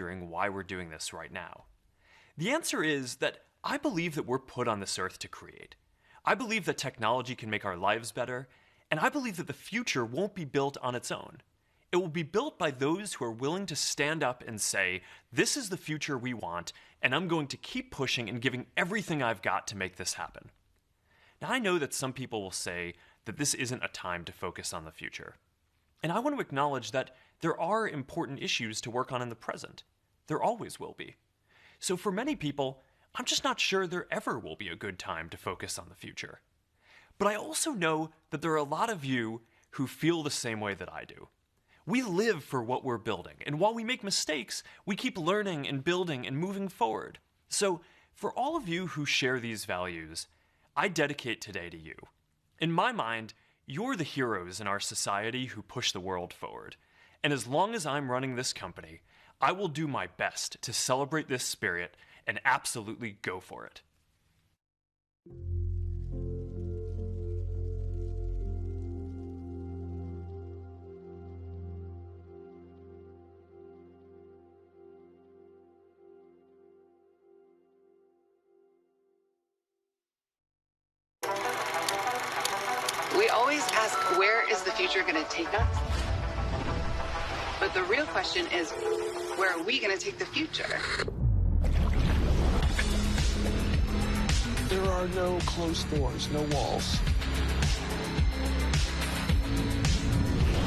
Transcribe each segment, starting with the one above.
wondering why we're doing this right now. The answer is that I believe that we're put on this earth to create. I believe that technology can make our lives better, and I believe that the future won't be built on its own. It will be built by those who are willing to stand up and say, this is the future we want, and I'm going to keep pushing and giving everything I've got to make this happen. Now, I know that some people will say that this isn't a time to focus on the future. And I want to acknowledge that there are important issues to work on in the present. There always will be. So for many people, I'm just not sure there ever will be a good time to focus on the future. But I also know that there are a lot of you who feel the same way that I do. We live for what we're building, and while we make mistakes, we keep learning and building and moving forward. So for all of you who share these values, I dedicate today to you. In my mind, you're the heroes in our society who push the world forward. And as long as I'm running this company, I will do my best to celebrate this spirit and absolutely go for it. We always ask, where is the future going to take us? But the real question is, where are we going to take the future? There are no closed doors, no walls.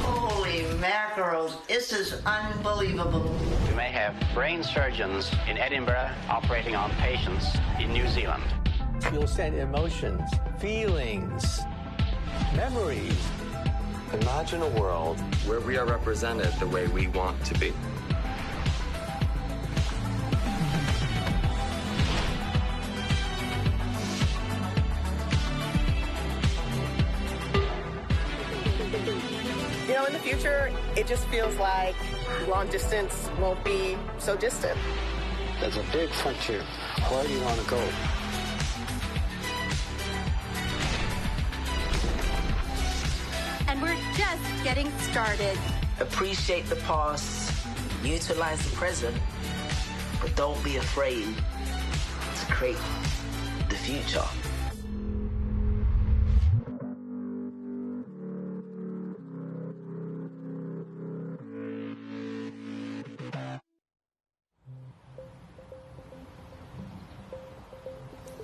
Holy mackerel, this is unbelievable. We may have brain surgeons in Edinburgh operating on patients in New Zealand. You'll send emotions, feelings, memories. Imagine a world where we are represented the way we want to be. You know, in the future, it just feels like long distance won't be so distant. There's a big frontier. Where do you want to go? And we're just getting started. Appreciate the past, utilize the present, but don't be afraid to create the future.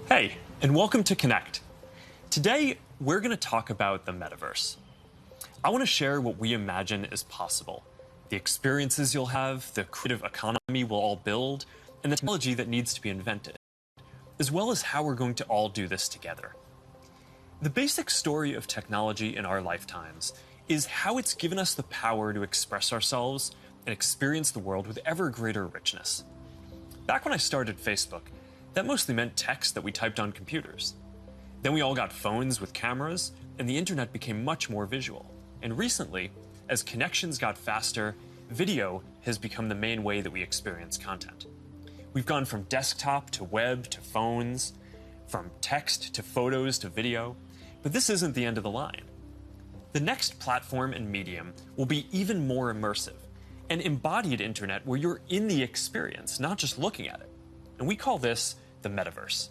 Hey, and welcome to Connect. Today, we're going to talk about the metaverse. I want to share what we imagine is possible, the experiences you'll have, the creative economy we'll all build, and the technology that needs to be invented, as well as how we're going to all do this together. The basic story of technology in our lifetimes is how it's given us the power to express ourselves and experience the world with ever greater richness. Back when I started Facebook, that mostly meant text that we typed on computers. Then we all got phones with cameras, and the internet became much more visual. And recently, as connections got faster, video has become the main way that we experience content. We've gone from desktop to web to phones, from text to photos to video, but this isn't the end of the line. The next platform and medium will be even more immersive, an embodied internet where you're in the experience, not just looking at it. And we call this the metaverse.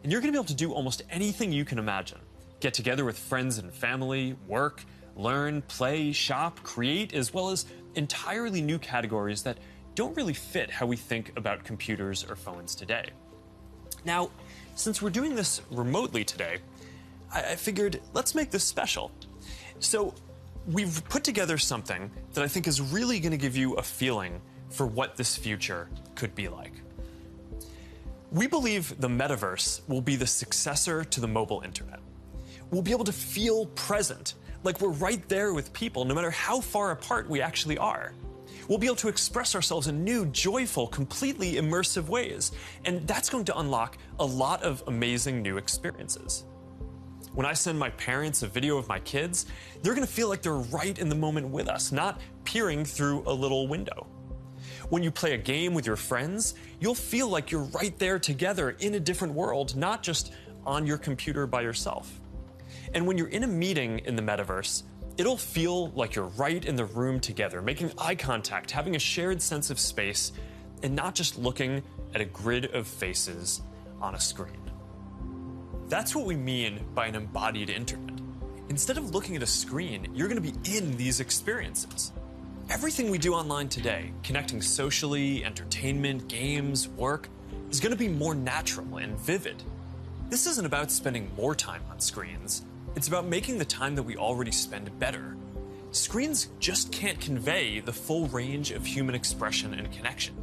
And you're going to be able to do almost anything you can imagine. Get together with friends and family, work, learn, play, shop, create, as well as entirely new categories that don't really fit how we think about computers or phones today. Now, since we're doing this remotely today, I figured let's make this special. So we've put together something that I think is really going to give you a feeling for what this future could be like. We believe the metaverse will be the successor to the mobile internet. We'll be able to feel present, like we're right there with people, no matter how far apart we actually are. We'll be able to express ourselves in new, joyful, completely immersive ways, and that's going to unlock a lot of amazing new experiences. When I send my parents a video of my kids, they're going to feel like they're right in the moment with us, not peering through a little window. When you play a game with your friends, you'll feel like you're right there together in a different world, not just on your computer by yourself. And when you're in a meeting in the metaverse, it'll feel like you're right in the room together, making eye contact, having a shared sense of space and not just looking at a grid of faces on a screen. That's what we mean by an embodied internet. Instead of looking at a screen, you're going to be in these experiences. Everything we do online today, connecting socially, entertainment, games, work, is going to be more natural and vivid. This isn't about spending more time on screens. It's about making the time that we already spend better. Screens just can't convey the full range of human expression and connection.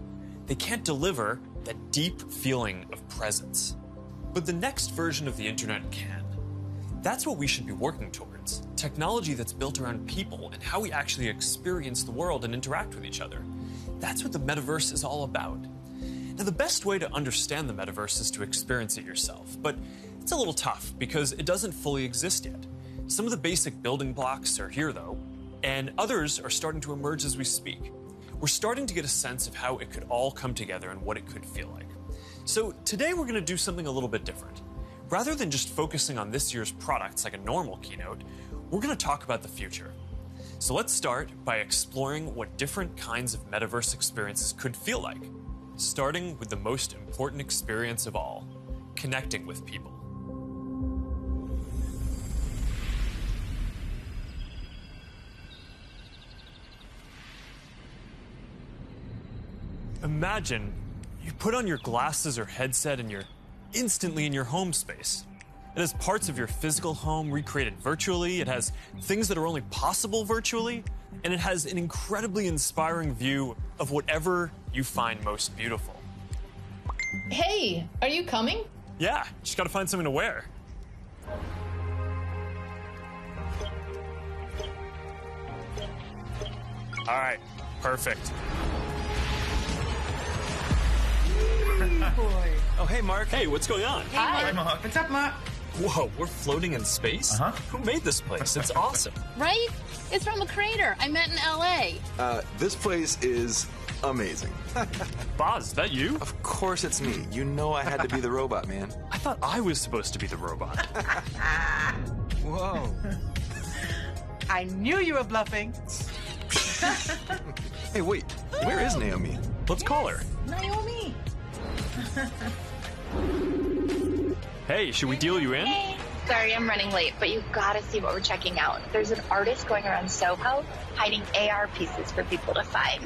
They can't deliver that deep feeling of presence. But the next version of the internet can. That's what we should be working towards. Technology that's built around people and how we actually experience the world and interact with each other. That's what the metaverse is all about. Now, the best way to understand the metaverse is to experience it yourself, but it's a little tough because it doesn't fully exist yet. Some of the basic building blocks are here, though, and others are starting to emerge as we speak. We're starting to get a sense of how it could all come together and what it could feel like. So today we're going to do something a little bit different. Rather than just focusing on this year's products like a normal keynote, we're going to talk about the future. So let's start by exploring what different kinds of metaverse experiences could feel like, starting with the most important experience of all, connecting with people. Imagine you put on your glasses or headset and you're instantly in your home space. It has parts of your physical home recreated virtually, it has things that are only possible virtually, and it has an incredibly inspiring view of whatever you find most beautiful. Hey, are you coming? Yeah, just gotta find something to wear. All right, perfect. Boy. Oh, hey, Mark. Hey, what's going on? Hi, Mark. What's up, Mark? Whoa, we're floating in space? Who made this place? It's awesome. Right? It's from a crater I met in LA. This place is amazing. Boz, is that you? Of course it's me. You know I had to be the robot, man. I thought I was supposed to be the robot. Whoa. I knew you were bluffing. Hey, wait. Where is Naomi? Let's call her. Naomi. Hey, should we deal you in? Hey. Sorry, I'm running late, but you've got to see what we're checking out. There's an artist going around Soho hiding AR pieces for people to find.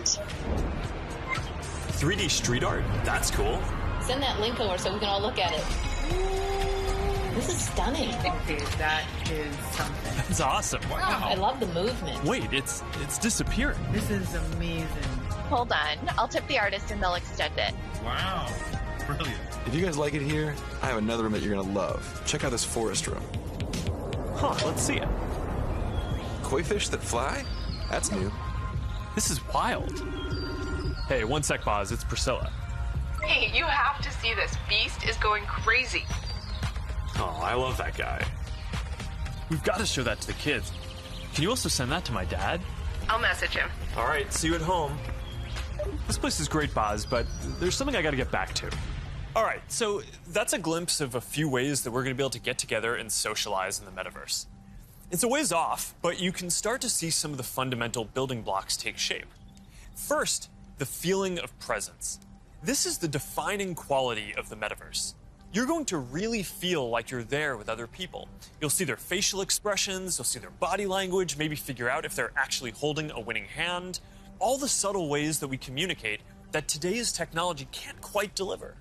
3D street art? That's cool. Send that link over so we can all look at it. This is stunning. Okay, that is something. That's awesome. Wow. I love the movement. Wait, it's disappearing. This is amazing. Hold on. I'll tip the artist and they'll extend it. Wow. Brilliant. If you guys like it here, I have another room that you're gonna love. Check out this forest room. Huh, let's see it. Koi fish that fly? That's new. This is wild. Hey, one sec, Boz. It's Priscilla. Hey, you have to see this. Beast is going crazy. Oh, I love that guy. We've got to show that to the kids. Can you also send that to my dad? I'll message him. All right, see you at home. This place is great, Boz, but there's something I got to get back to. All right, so that's a glimpse of a few ways that we're going to be able to get together and socialize in the metaverse. It's a ways off, but you can start to see some of the fundamental building blocks take shape. First, the feeling of presence. This is the defining quality of the metaverse. You're going to really feel like you're there with other people. You'll see their facial expressions, you'll see their body language, maybe figure out if they're actually holding a winning hand. All the subtle ways that we communicate that today's technology can't quite deliver.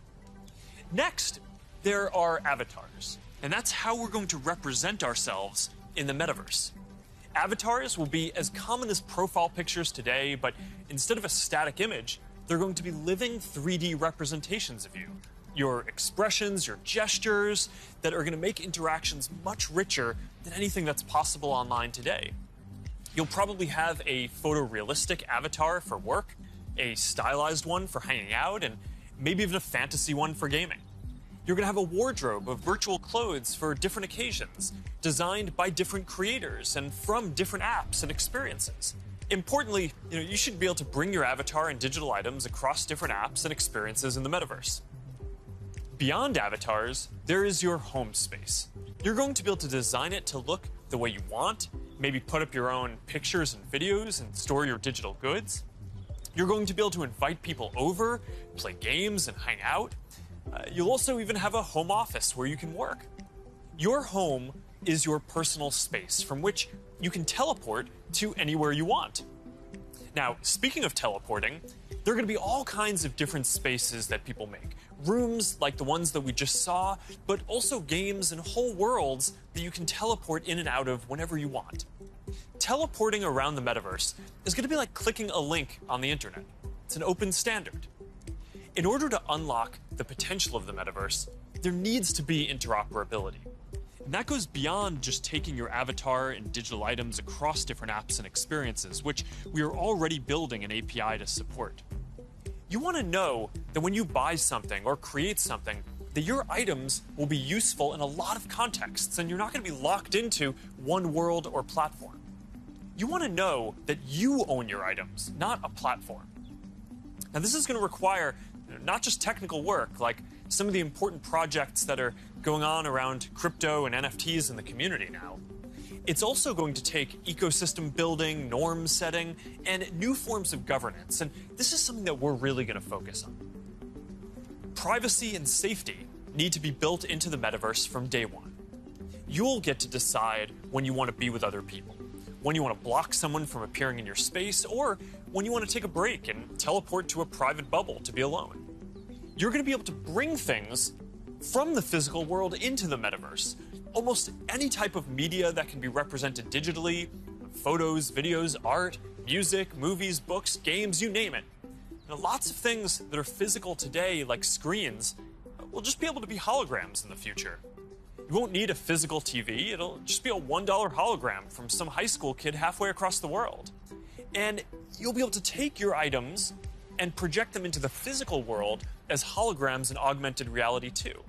Next, there are avatars, and that's how we're going to represent ourselves in the metaverse. Avatars will be as common as profile pictures today, but instead of a static image, they're going to be living 3D representations of you. Your expressions, your gestures, that are going to make interactions much richer than anything that's possible online today. You'll probably have a photorealistic avatar for work, a stylized one for hanging out, and maybe even a fantasy one for gaming. You're going to have a wardrobe of virtual clothes for different occasions, designed by different creators and from different apps and experiences. Importantly, you should be able to bring your avatar and digital items across different apps and experiences in the metaverse. Beyond avatars, there is your home space. You're going to be able to design it to look the way you want, maybe put up your own pictures and videos and store your digital goods. You're going to be able to invite people over, play games, and hang out. You'll also even have a home office where you can work. Your home is your personal space from which you can teleport to anywhere you want. Now, speaking of teleporting, there are going to be all kinds of different spaces that people make. Rooms like the ones that we just saw, but also games and whole worlds that you can teleport in and out of whenever you want. Teleporting around the metaverse is going to be like clicking a link on the internet. It's an open standard. In order to unlock the potential of the metaverse, there needs to be interoperability. And that goes beyond just taking your avatar and digital items across different apps and experiences, which we are already building an API to support. You want to know that when you buy something or create something, that your items will be useful in a lot of contexts, and you're not going to be locked into one world or platform. You want to know that you own your items, not a platform. Now, this is going to require not just technical work, like some of the important projects that are going on around crypto and NFTs in the community now. It's also going to take ecosystem building, norm setting, and new forms of governance. And this is something that we're really going to focus on. Privacy and safety need to be built into the metaverse from day one. You'll get to decide when you want to be with other people, when you want to block someone from appearing in your space, or when you want to take a break and teleport to a private bubble to be alone. You're going to be able to bring things from the physical world into the metaverse. Almost any type of media that can be represented digitally, photos, videos, art, music, movies, books, games, you name it. Now, lots of things that are physical today, like screens, will just be able to be holograms in the future. You won't need a physical TV, it'll just be a $1 hologram from some high school kid halfway across the world. And you'll be able to take your items and project them into the physical world as holograms in augmented reality too.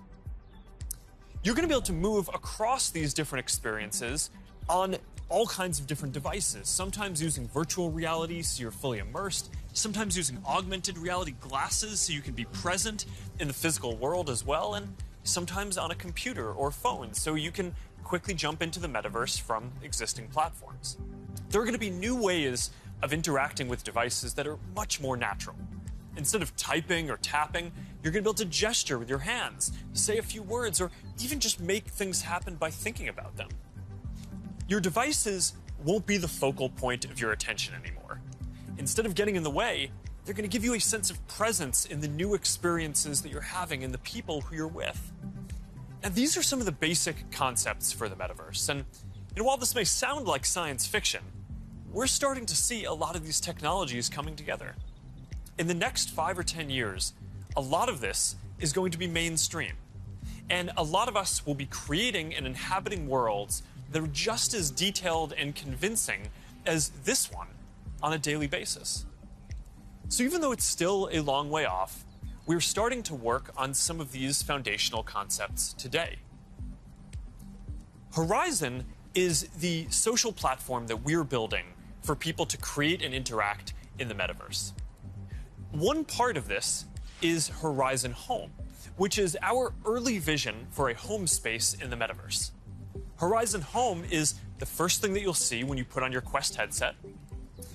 You're going to be able to move across these different experiences on all kinds of different devices, sometimes using virtual reality so you're fully immersed, sometimes using augmented reality glasses so you can be present in the physical world as well, and sometimes on a computer or phone so you can quickly jump into the metaverse from existing platforms. There are going to be new ways of interacting with devices that are much more natural. Instead of typing or tapping, you're going to be able to gesture with your hands, say a few words, or even just make things happen by thinking about them. Your devices won't be the focal point of your attention anymore. Instead of getting in the way, they're going to give you a sense of presence in the new experiences that you're having and the people who you're with. And these are some of the basic concepts for the metaverse. And while this may sound like science fiction, we're starting to see a lot of these technologies coming together. In the next 5 or 10 years, a lot of this is going to be mainstream. And a lot of us will be creating and inhabiting worlds that are just as detailed and convincing as this one on a daily basis. So even though it's still a long way off, we're starting to work on some of these foundational concepts today. Horizon is the social platform that we're building for people to create and interact in the metaverse. One part of this is Horizon Home, which is our early vision for a home space in the metaverse. Horizon Home is the first thing that you'll see when you put on your Quest headset.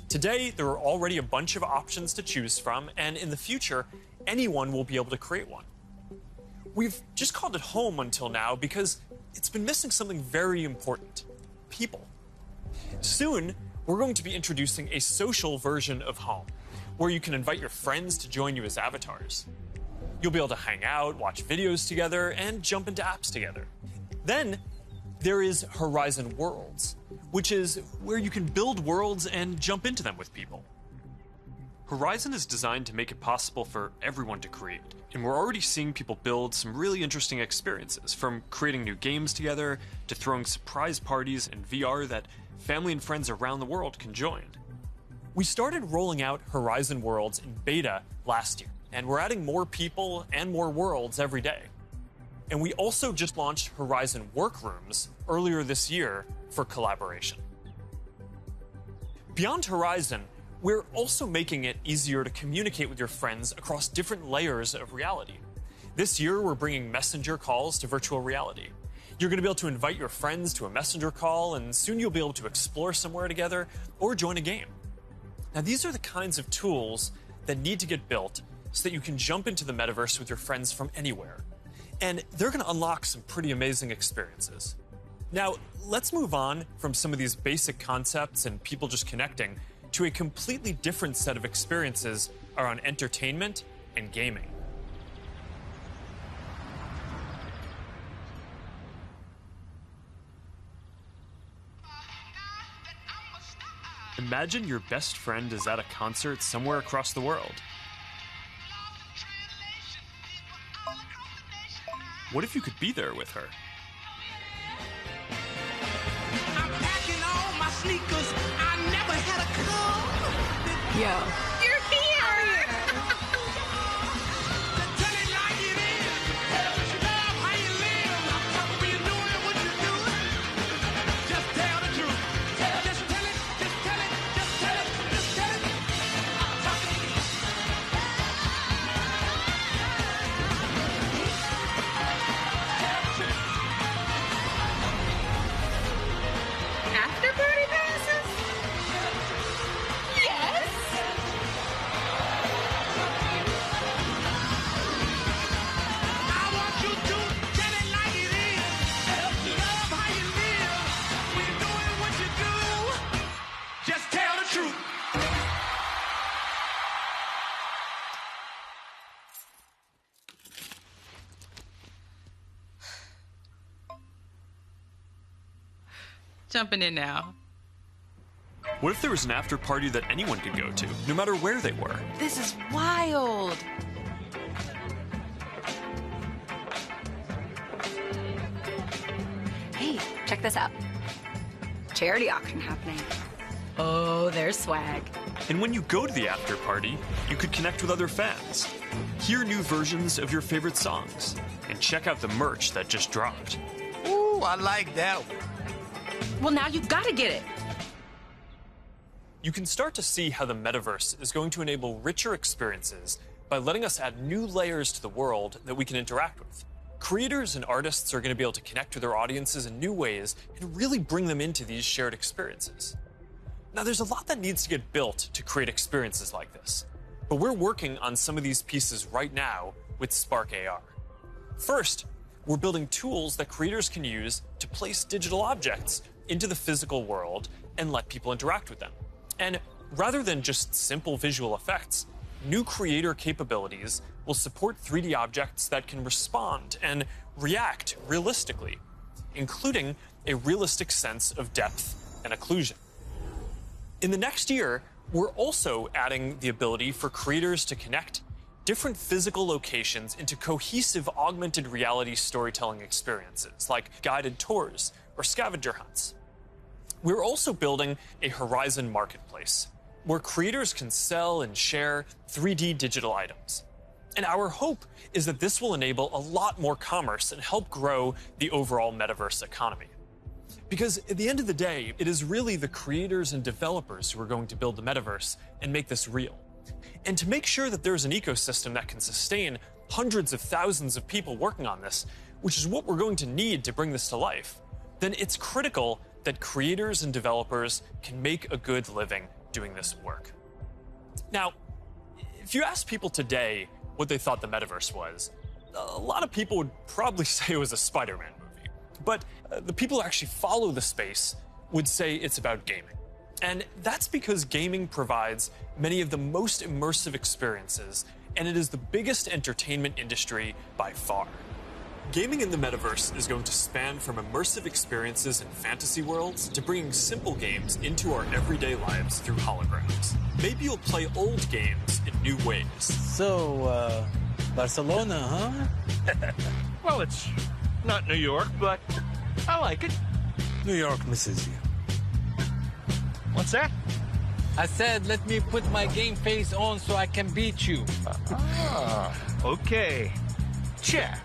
Today, there are already a bunch of options to choose from, and in the future, anyone will be able to create one. We've just called it Home until now because it's been missing something very important: people. Soon, we're going to be introducing a social version of Home, where you can invite your friends to join you as avatars. You'll be able to hang out, watch videos together, and jump into apps together. Then there is Horizon Worlds, which is where you can build worlds and jump into them with people. Horizon is designed to make it possible for everyone to create, and we're already seeing people build some really interesting experiences, from creating new games together to throwing surprise parties in VR that family and friends around the world can join. We started rolling out Horizon Worlds in beta last year, and we're adding more people and more worlds every day. And we also just launched Horizon Workrooms earlier this year for collaboration. Beyond Horizon, we're also making it easier to communicate with your friends across different layers of reality. This year, we're bringing messenger calls to virtual reality. You're going to be able to invite your friends to a messenger call, and soon you'll be able to explore somewhere together or join a game. Now, these are the kinds of tools that need to get built so that you can jump into the metaverse with your friends from anywhere. And they're going to unlock some pretty amazing experiences. Now, let's move on from some of these basic concepts and people just connecting to a completely different set of experiences around entertainment and gaming. Imagine your best friend is at a concert somewhere across the world. What if you could be there with her? I'm packing all my sneakers. I never had a car. Yo. You're here. Tell it like it is. Tell what you love, how you live. When you're doing what you're doing, just tell the truth. Just tell it, just tell it, just tell it, just tell it. After party passes? Yes. I want you to tell it like it is. Tell what you love, how you live. When you're doing what you do, just tell the truth. Jumping in now. What if there was an after party that anyone could go to, no matter where they were? This is wild. Hey, check this out. Charity auction happening. Oh, there's swag. And when you go to the after party, you could connect with other fans, hear new versions of your favorite songs, and check out the merch that just dropped. Ooh, I like that one. Well, now you've got to get it. You can start to see how the metaverse is going to enable richer experiences by letting us add new layers to the world that we can interact with. Creators and artists are going to be able to connect with their audiences in new ways and really bring them into these shared experiences. Now, there's a lot that needs to get built to create experiences like this, but we're working on some of these pieces right now with Spark AR. First, we're building tools that creators can use to place digital objects into the physical world and let people interact with them. And rather than just simple visual effects, new creator capabilities will support 3D objects that can respond and react realistically, including a realistic sense of depth and occlusion. In the next year, we're also adding the ability for creators to connect different physical locations into cohesive augmented reality storytelling experiences, like guided tours or scavenger hunts. We're also building a Horizon marketplace, where creators can sell and share 3D digital items. And our hope is that this will enable a lot more commerce and help grow the overall metaverse economy. Because at the end of the day, it is really the creators and developers who are going to build the metaverse and make this real. And to make sure that there's an ecosystem that can sustain hundreds of thousands of people working on this, which is what we're going to need to bring this to life, then it's critical that creators and developers can make a good living doing this work. Now, if you ask people today what they thought the metaverse was, a lot of people would probably say it was a Spider-Man movie. But the people who actually follow the space would say it's about gaming. And that's because gaming provides many of the most immersive experiences, and it is the biggest entertainment industry by far. Gaming in the metaverse is going to span from immersive experiences in fantasy worlds to bringing simple games into our everyday lives through holograms. Maybe you'll play old games in new ways. So, Barcelona, huh? Well, it's not New York, but I like it. New York misses you. What's that? I said, let me put my game face on so I can beat you. Okay. Check.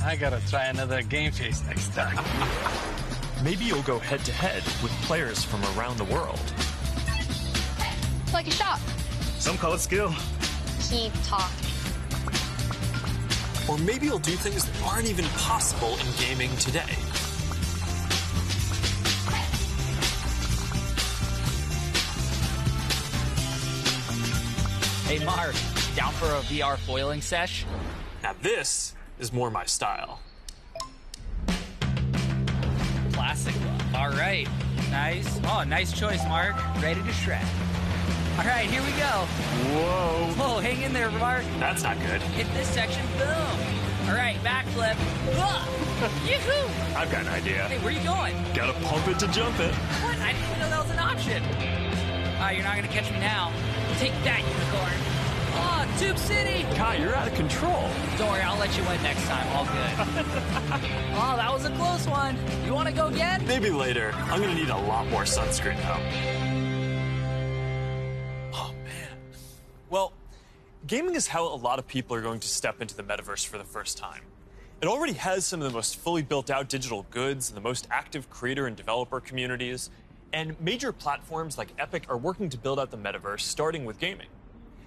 I gotta try another game face next time. Maybe you'll go head-to-head with players from around the world. It's like a shop. Some call it skill. Keep talking. Or maybe you'll do things that aren't even possible in gaming today. Hey, Mark, down for a VR foiling sesh? Now this is more my style. Classic look. All right. Nice. Oh, nice choice, Mark. Ready to shred. All right, here we go. Whoa. Whoa, hang in there, Mark. That's not good. Hit this section, boom. All right, backflip. Yoo-hoo! I've got an idea. Hey, where are you going? Gotta pump it to jump it. What? I didn't even know that was an option. You're not gonna catch me now. Take that, unicorn. Oh, Tube City! Kai, you're out of control. Don't worry, I'll let you win next time. All good. Oh, that was a close one. You want to go again? Maybe later. I'm gonna need a lot more sunscreen though. Oh man. Well, gaming is how a lot of people are going to step into the metaverse for the first time. It already has some of the most fully built out digital goods and the most active creator and developer communities, and major platforms like Epic are working to build out the metaverse, starting with gaming.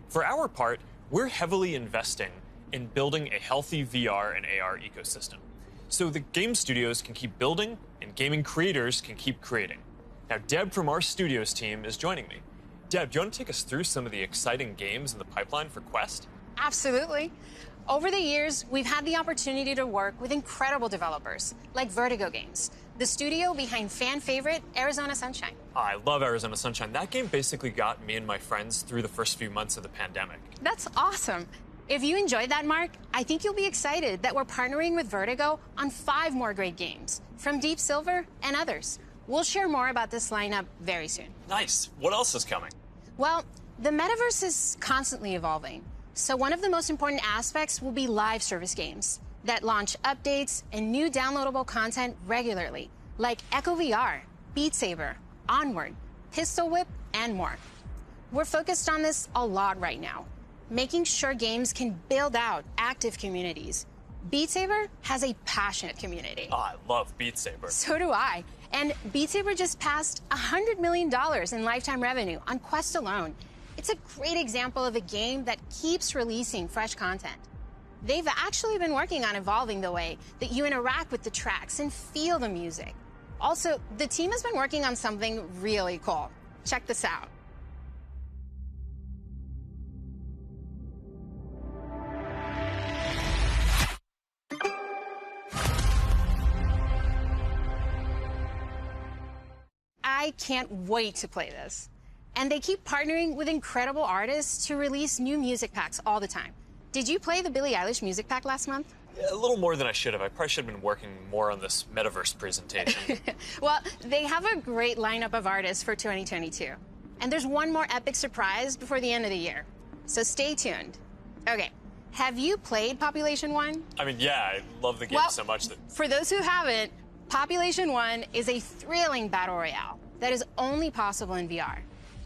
For our part, we're heavily investing in building a healthy VR and AR ecosystem, so the game studios can keep building and gaming creators can keep creating. Now, Deb from our studios team is joining me. Deb, do you want to take us through some of the exciting games in the pipeline for Quest? Absolutely. Over the years, we've had the opportunity to work with incredible developers like Vertigo Games, the studio behind fan favorite Arizona Sunshine. I love Arizona Sunshine. That game basically got me and my friends through the first few months of the pandemic. That's awesome. If you enjoyed that, Mark, I think you'll be excited that we're partnering with Vertigo on 5 more great games from Deep Silver and others. We'll share more about this lineup very soon. Nice. What else is coming? Well, the metaverse is constantly evolving. So one of the most important aspects will be live service games that launch updates and new downloadable content regularly, like Echo VR, Beat Saber, Onward, Pistol Whip, and more. We're focused on this a lot right now, making sure games can build out active communities. Beat Saber has a passionate community. Oh, I love Beat Saber. So do I. And Beat Saber just passed $100 million in lifetime revenue on Quest alone. It's a great example of a game that keeps releasing fresh content. They've actually been working on evolving the way that you interact with the tracks and feel the music. Also, the team has been working on something really cool. Check this out. I can't wait to play this. And they keep partnering with incredible artists to release new music packs all the time. Did you play the Billie Eilish music pack last month? A little more than I should have. I probably should have been working more on this metaverse presentation. Well, they have a great lineup of artists for 2022. And there's one more epic surprise before the end of the year. So stay tuned. Okay, have you played Population 1? I mean, yeah, I love the game so much that... For those who haven't, Population 1 is a thrilling battle royale that is only possible in VR.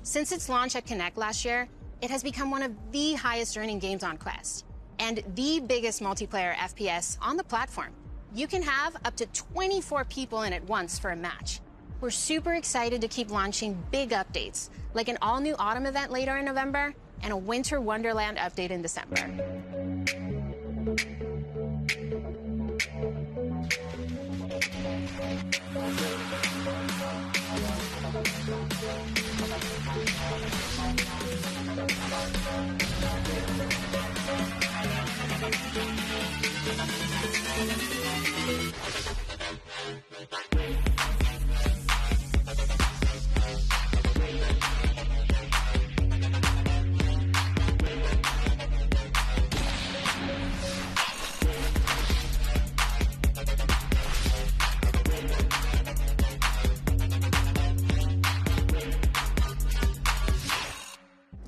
Since its launch at Connect last year, it has become one of the highest earning games on Quest and the biggest multiplayer FPS on the platform. You can have up to 24 people in at once for a match. We're super excited to keep launching big updates, like an all-new autumn event later in November and a Winter Wonderland update in December.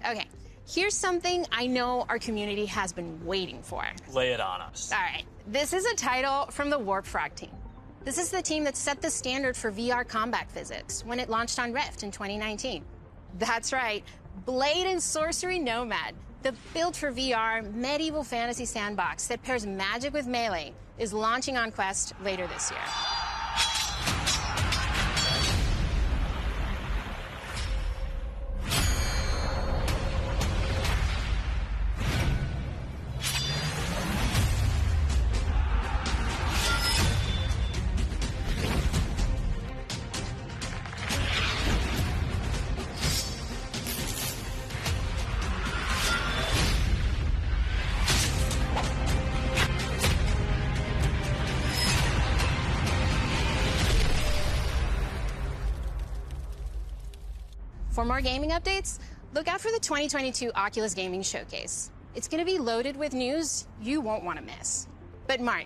Okay, here's something I know our community has been waiting for. Lay it on us. All right, this is a title from the Warp Frog team. This is the team that set the standard for VR combat physics when it launched on Rift in 2019. That's right, Blade and Sorcery Nomad, the built for VR medieval fantasy sandbox that pairs magic with melee, is launching on Quest later this year. For more gaming updates, look out for the 2022 Oculus Gaming Showcase. It's going to be loaded with news you won't want to miss. But Mark,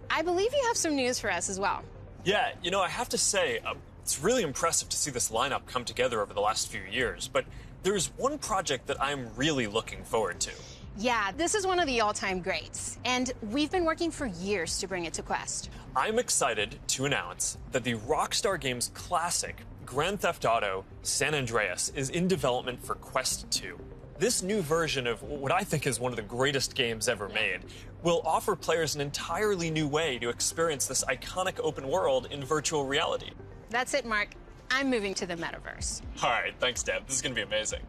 I believe you have some news for us as well. Yeah, you know, I have to say, it's really impressive to see this lineup come together over the last few years, but there's one project that I'm really looking forward to. Yeah, this is one of the all-time greats, and we've been working for years to bring it to Quest. I'm excited to announce that the Rockstar Games classic Grand Theft Auto San Andreas is in development for Quest 2. This new version of what I think is one of the greatest games ever made will offer players an entirely new way to experience this iconic open world in virtual reality. That's it, Mark. I'm moving to the metaverse. All right, thanks, Deb. This is going to be amazing.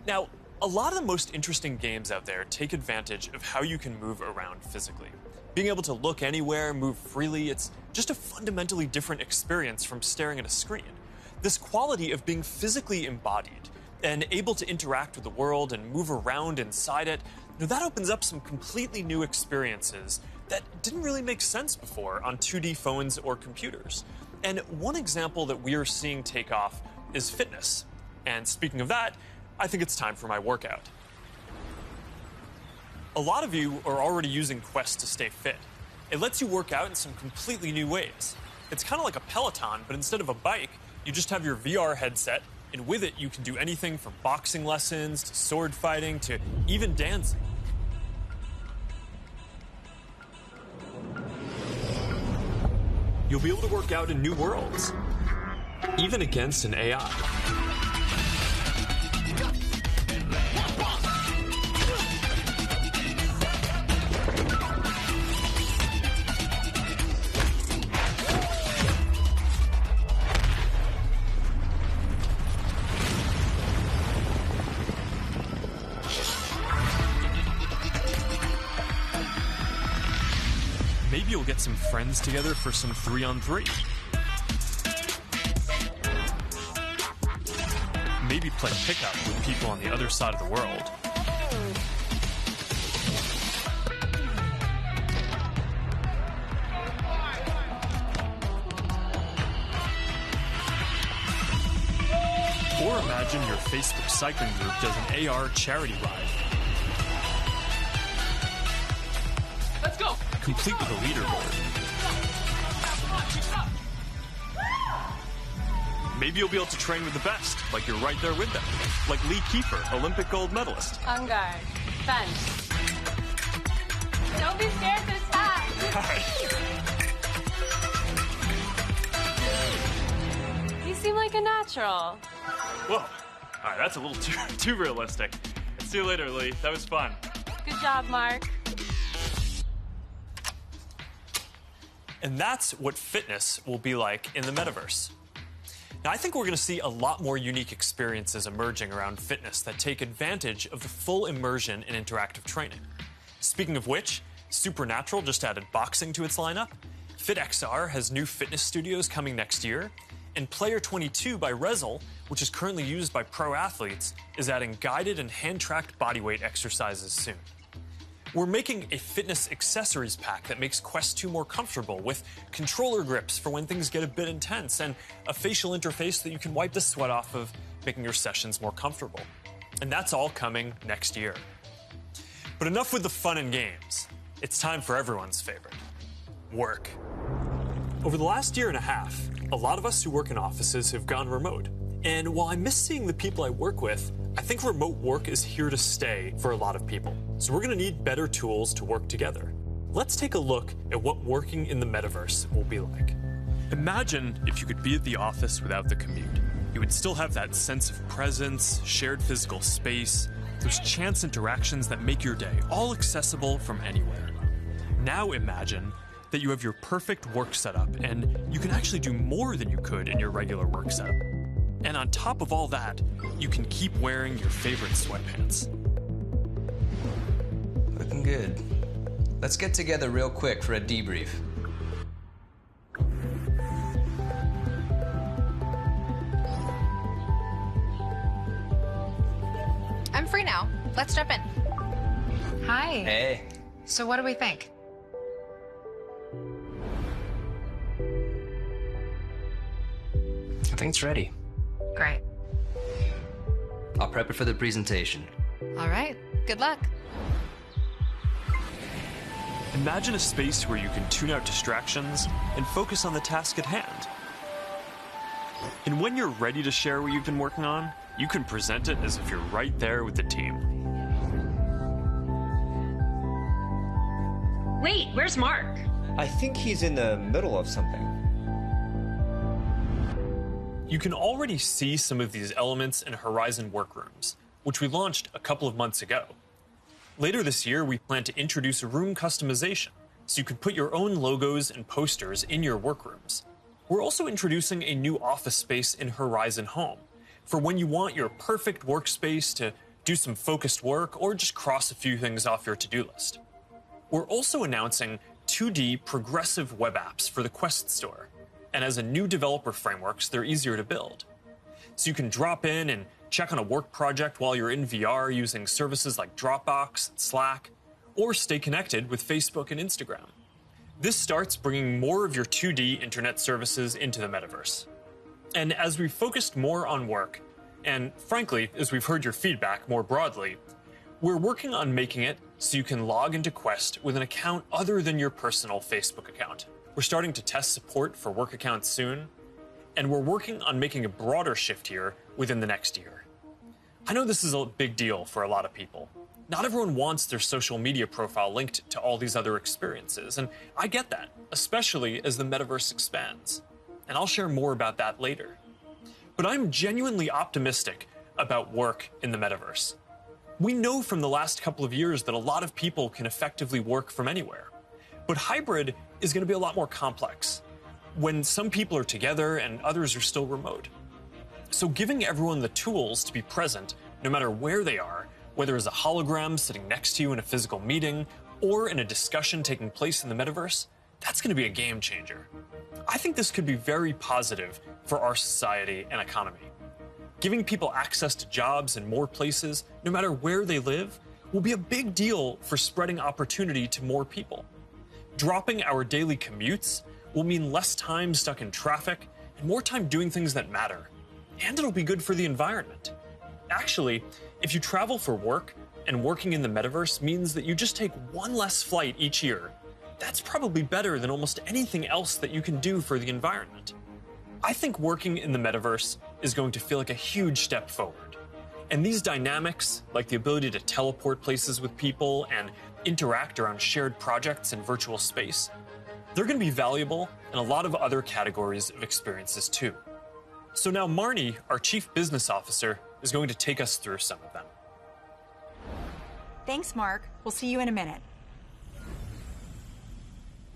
Now, a lot of the most interesting games out there take advantage of how you can move around physically. Being able to look anywhere, move freely, it's just a fundamentally different experience from staring at a screen. This quality of being physically embodied and able to interact with the world and move around inside it, that opens up some completely new experiences that didn't really make sense before on 2D phones or computers. And one example that we are seeing take off is fitness. And speaking of that, I think it's time for my workout. A lot of you are already using Quest to stay fit. It lets you work out in some completely new ways. It's kind of like a Peloton, but instead of a bike, you just have your VR headset, and with it, you can do anything from boxing lessons to sword fighting to even dancing. You'll be able to work out in new worlds, even against an AI. Maybe you'll get some friends together for some 3-on-3. Maybe play pickup with people on the other side of the world. Or imagine your Facebook cycling group does an AR charity ride. Let's go! Complete with a leaderboard. Maybe you'll be able to train with the best, like you're right there with them. Like Lee Kiefer, Olympic gold medalist. On guard. Fence. Don't be scared this time. You seem like a natural. Whoa. All right, that's a little too realistic. See you later, Lee. That was fun. Good job, Mark. And that's what fitness will be like in the metaverse. Now, I think we're going to see a lot more unique experiences emerging around fitness that take advantage of the full immersion in interactive training. Speaking of which, Supernatural just added boxing to its lineup, FitXR has new fitness studios coming next year, and Player 22 by Rezel, which is currently used by pro athletes, is adding guided and hand-tracked bodyweight exercises soon. We're making a fitness accessories pack that makes Quest 2 more comfortable with controller grips for when things get a bit intense and a facial interface that you can wipe the sweat off of, making your sessions more comfortable. And that's all coming next year. But enough with the fun and games. It's time for everyone's favorite, work. Over the last year and a half, a lot of us who work in offices have gone remote. And while I miss seeing the people I work with, I think remote work is here to stay for a lot of people. So we're going to need better tools to work together. Let's take a look at what working in the metaverse will be like. Imagine if you could be at the office without the commute. You would still have that sense of presence, shared physical space, those chance interactions that make your day all accessible from anywhere. Now imagine that you have your perfect work setup and you can actually do more than you could in your regular work setup. And on top of all that, you can keep wearing your favorite sweatpants. Looking good. Let's get together real quick for a debrief. I'm free now. Let's jump in. Hi. Hey. So what do we think? I think it's ready. Great. I'll prep it for the presentation. All right, good luck. Imagine a space where you can tune out distractions and focus on the task at hand. And when you're ready to share what you've been working on, you can present it as if you're right there with the team. Wait, where's Mark? I think he's in the middle of something. You can already see some of these elements in Horizon Workrooms, which we launched a couple of months ago. Later this year, we plan to introduce room customization, so you can put your own logos and posters in your workrooms. We're also introducing a new office space in Horizon Home, for when you want your perfect workspace to do some focused work or just cross a few things off your to-do list. We're also announcing 2D progressive web apps for the Quest Store, and as a new developer frameworks, they're easier to build. So you can drop in and check on a work project while you're in VR using services like Dropbox, Slack, or stay connected with Facebook and Instagram. This starts bringing more of your 2D internet services into the metaverse. And as we've focused more on work, and frankly, as we've heard your feedback more broadly, we're working on making it so you can log into Quest with an account other than your personal Facebook account. We're starting to test support for work accounts soon, and we're working on making a broader shift here within the next year. I know this is a big deal for a lot of people. Not everyone wants their social media profile linked to all these other experiences, and I get that, especially as the metaverse expands. And I'll share more about that later. But I'm genuinely optimistic about work in the metaverse. We know from the last couple of years that a lot of people can effectively work from anywhere. But hybrid is going to be a lot more complex, when some people are together and others are still remote. So giving everyone the tools to be present, no matter where they are, whether as a hologram sitting next to you in a physical meeting or in a discussion taking place in the metaverse, that's going to be a game changer. I think this could be very positive for our society and economy. Giving people access to jobs in more places, no matter where they live, will be a big deal for spreading opportunity to more people. Dropping our daily commutes will mean less time stuck in traffic and more time doing things that matter. And it'll be good for the environment. Actually, if you travel for work and working in the metaverse means that you just take one less flight each year, that's probably better than almost anything else that you can do for the environment. I think working in the metaverse is going to feel like a huge step forward. And these dynamics, like the ability to teleport places with people and interact around shared projects in virtual space, they're going to be valuable in a lot of other categories of experiences too. So now Marnie, our Chief Business Officer, is going to take us through some of them. Thanks, Mark. We'll see you in a minute.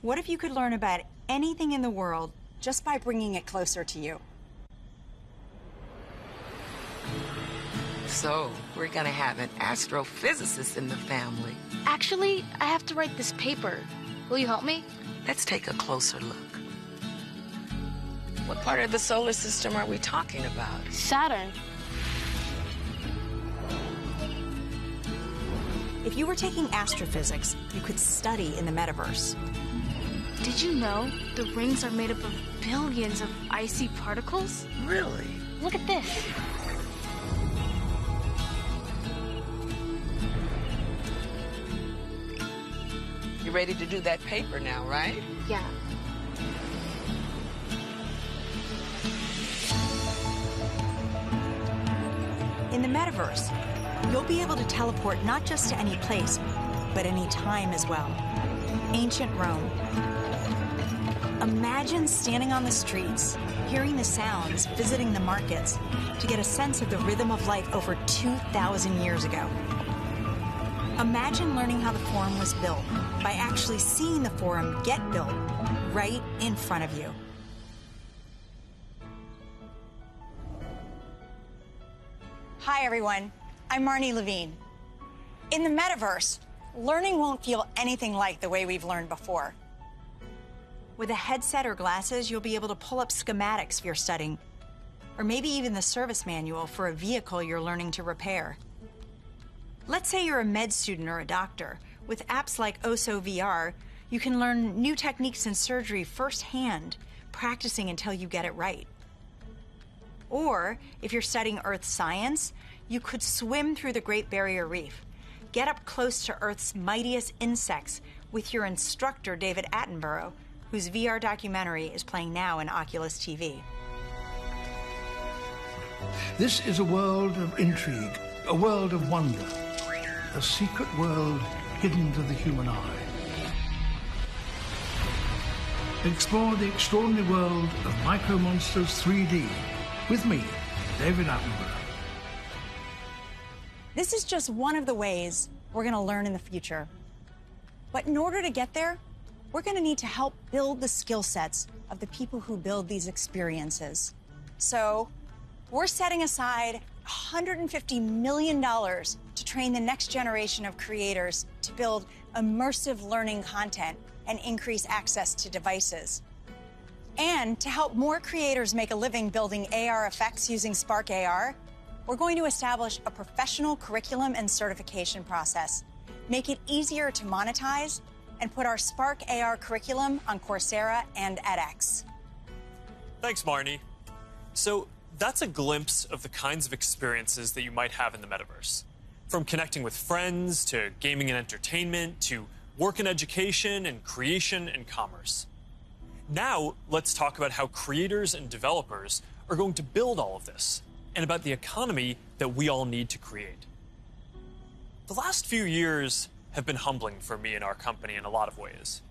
What if you could learn about anything in the world just by bringing it closer to you? So, we're gonna have an astrophysicist in the family. Actually, I have to write this paper. Will you help me? Let's take a closer look. What part of the solar system are we talking about? Saturn. If you were taking astrophysics, you could study in the metaverse. Did you know the rings are made up of billions of icy particles? Really? Look at this. You ready to do that paper now, right? Yeah. In the metaverse, you'll be able to teleport not just to any place, but any time as well. Ancient Rome. Imagine standing on the streets, hearing the sounds, visiting the markets, to get a sense of the rhythm of life over 2,000 years ago. Imagine learning how the Forum was built by actually seeing the Forum get built right in front of you. Hi, everyone. I'm Marnie Levine. In the metaverse, learning won't feel anything like the way we've learned before. With a headset or glasses, you'll be able to pull up schematics for your studying, or maybe even the service manual for a vehicle you're learning to repair. Let's say you're a med student or a doctor. With apps like OSO VR, you can learn new techniques in surgery firsthand, practicing until you get it right. Or if you're studying earth science, You could swim through the Great Barrier Reef, get up close to Earth's mightiest insects with your instructor, David Attenborough, whose VR documentary is playing now in Oculus TV. This is a world of intrigue, a world of wonder, a secret world hidden to the human eye. Explore the extraordinary world of Micro Monsters 3D with me, David Attenborough. This is just one of the ways we're going to learn in the future. But in order to get there, we're going to need to help build the skill sets of the people who build these experiences. So we're setting aside $150 million to train the next generation of creators to build immersive learning content and increase access to devices. And to help more creators make a living building AR effects using Spark AR, we're going to establish a professional curriculum and certification process, make it easier to monetize, and put our Spark AR curriculum on Coursera and edX. Thanks, Marnie. So that's a glimpse of the kinds of experiences that you might have in the metaverse. From connecting with friends, to gaming and entertainment, to work and education, and creation and commerce. Now, let's talk about how creators and developers are going to build all of this, and about the economy that we all need to create. The last few years have been humbling for me and our company in a lot of ways.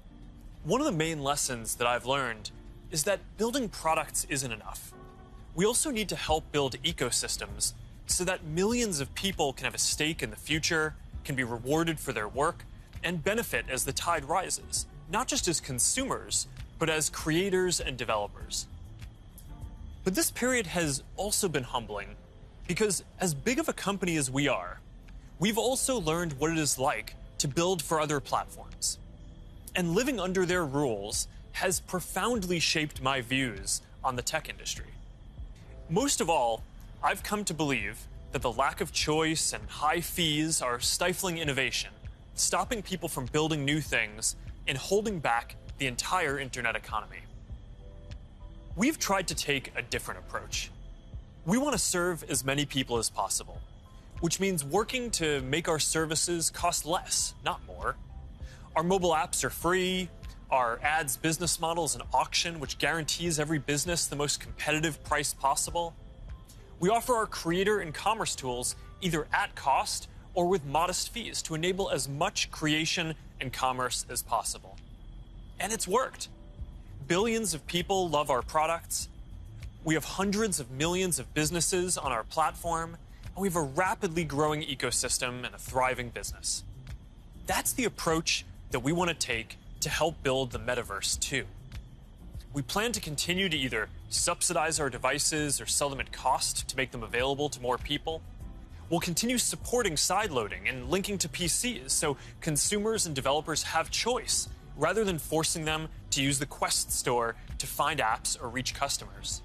One of the main lessons that I've learned is that building products isn't enough. We also need to help build ecosystems so that millions of people can have a stake in the future, can be rewarded for their work, and benefit as the tide rises, not just as consumers, but as creators and developers. But this period has also been humbling because as big of a company as we are, we've also learned what it is like to build for other platforms. And living under their rules has profoundly shaped my views on the tech industry. Most of all, I've come to believe that the lack of choice and high fees are stifling innovation, stopping people from building new things, and holding back the entire internet economy. We've tried to take a different approach. We want to serve as many people as possible, which means working to make our services cost less, not more. Our mobile apps are free. Our ads business model is an auction which guarantees every business the most competitive price possible. We offer our creator and commerce tools either at cost or with modest fees to enable as much creation and commerce as possible. And it's worked. Billions of people love our products. We have hundreds of millions of businesses on our platform, and we have a rapidly growing ecosystem and a thriving business. That's the approach that we want to take to help build the metaverse too. We plan to continue to either subsidize our devices or sell them at cost to make them available to more people. We'll continue supporting sideloading and linking to PCs so consumers and developers have choice rather than forcing them to use the Quest store to find apps or reach customers.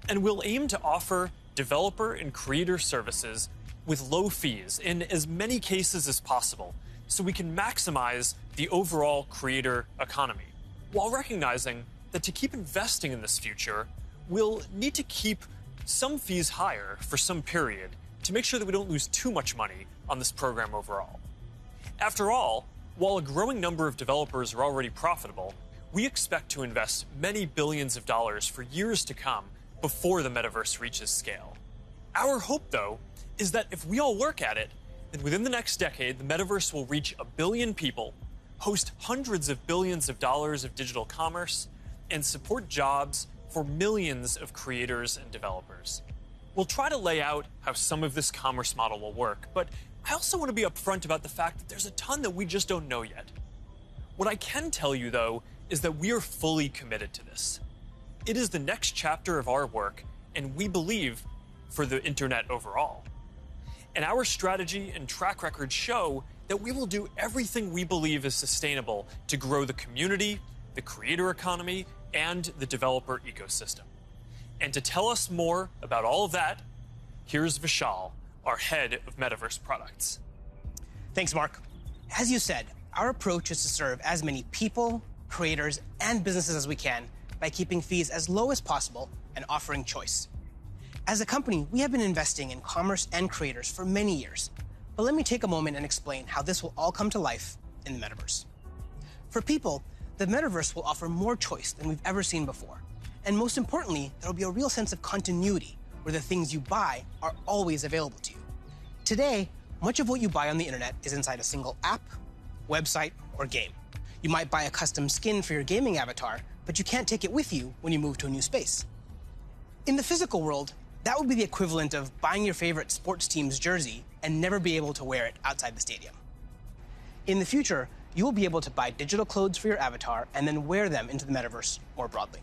And we'll aim to offer developer and creator services with low fees in as many cases as possible so we can maximize the overall creator economy, while recognizing that to keep investing in this future, we'll need to keep some fees higher for some period to make sure that we don't lose too much money on this program overall. After all, while a growing number of developers are already profitable, we expect to invest many billions of dollars for years to come before the metaverse reaches scale. Our hope, though, is that if we all work at it, then within the next decade, the metaverse will reach 1 billion people, host hundreds of billions of dollars of digital commerce, and support jobs for millions of creators and developers. We'll try to lay out how some of this commerce model will work, but I also want to be upfront about the fact that there's a ton that we just don't know yet. What I can tell you, though, is that we are fully committed to this. It is the next chapter of our work, and we believe for the internet overall. And our strategy and track record show that we will do everything we believe is sustainable to grow the community, the creator economy, and the developer ecosystem. And to tell us more about all of that, here's Vishal, our head of Metaverse products. Thanks, Mark. As you said, our approach is to serve as many people, creators, and businesses as we can by keeping fees as low as possible and offering choice. As a company, we have been investing in commerce and creators for many years. But let me take a moment and explain how this will all come to life in the metaverse. For people, the metaverse will offer more choice than we've ever seen before. And most importantly, there will be a real sense of continuity where the things you buy are always available to you. Today, much of what you buy on the internet is inside a single app, website, or game. You might buy a custom skin for your gaming avatar, but you can't take it with you when you move to a new space. In the physical world, that would be the equivalent of buying your favorite sports team's jersey and never be able to wear it outside the stadium. In the future, you will be able to buy digital clothes for your avatar and then wear them into the metaverse more broadly.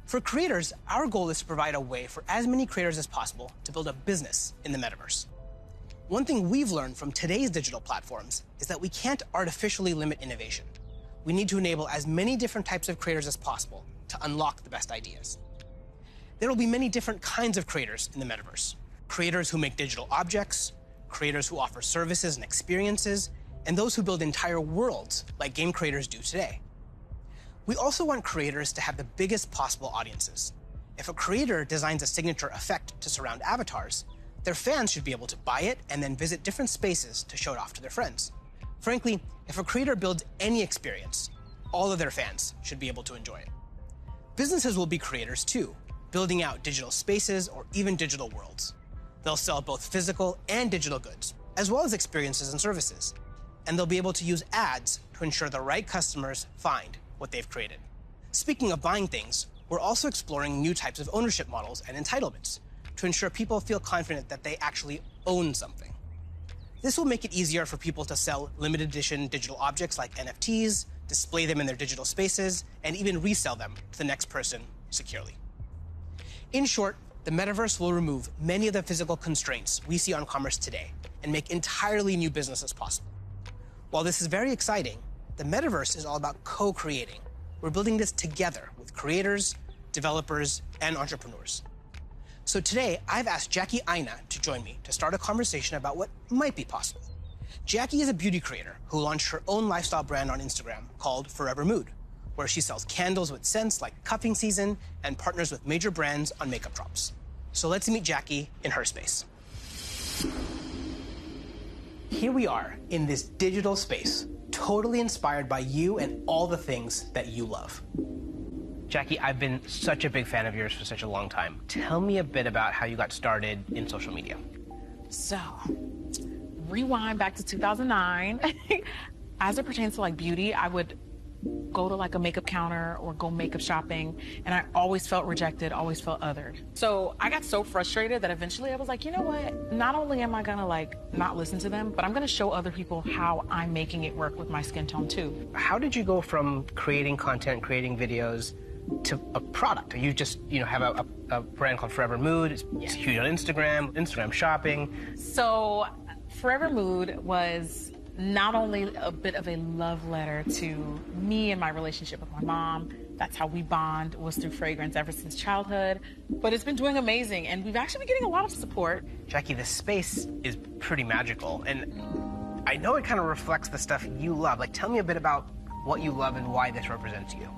For creators, our goal is to provide a way for as many creators as possible to build a business in the metaverse. One thing we've learned from today's digital platforms is that we can't artificially limit innovation. We need to enable as many different types of creators as possible to unlock the best ideas. There will be many different kinds of creators in the metaverse. Creators who make digital objects, creators who offer services and experiences, and those who build entire worlds like game creators do today. We also want creators to have the biggest possible audiences. If a creator designs a signature effect to surround avatars, their fans should be able to buy it and then visit different spaces to show it off to their friends. Frankly, if a creator builds any experience, all of their fans should be able to enjoy it. Businesses will be creators too, building out digital spaces or even digital worlds. They'll sell both physical and digital goods, as well as experiences and services. And they'll be able to use ads to ensure the right customers find what they've created. Speaking of buying things, we're also exploring new types of ownership models and entitlements to ensure people feel confident that they actually own something. This will make it easier for people to sell limited edition digital objects like NFTs, display them in their digital spaces, and even resell them to the next person securely. In short, the metaverse will remove many of the physical constraints we see on commerce today and make entirely new businesses possible. While this is very exciting, the metaverse is all about co-creating. We're building this together with creators, developers, and entrepreneurs. So today, I've asked Jackie Aina to join me to start a conversation about what might be possible. Jackie is a beauty creator who launched her own lifestyle brand on Instagram called Forever Mood, where she sells candles with scents like cuffing season and partners with major brands on makeup drops. So let's meet Jackie in her space. Here we are in this digital space, totally inspired by you and all the things that you love. Jackie, I've been such a big fan of yours for such a long time. Tell me a bit about how you got started in social media. So, rewind back to 2009. As it pertains to like beauty, I would go to like a makeup counter or go makeup shopping, and I always felt rejected, always felt othered. So I got so frustrated that eventually I was like, you know what? Not only am I gonna like not listen to them, but I'm gonna show other people how I'm making it work with my skin tone too. How did you go from creating content, creating videos, to a product? You just, have a brand called Forever Mood. It's huge on Instagram shopping. So Forever Mood was not only a bit of a love letter to me and my relationship with my mom. That's how we bond, was through fragrance ever since childhood. But it's been doing amazing, and we've actually been getting a lot of support. Jackie, this space is pretty magical, and I know it kind of reflects the stuff you love. Like, tell me a bit about what you love and why this represents you.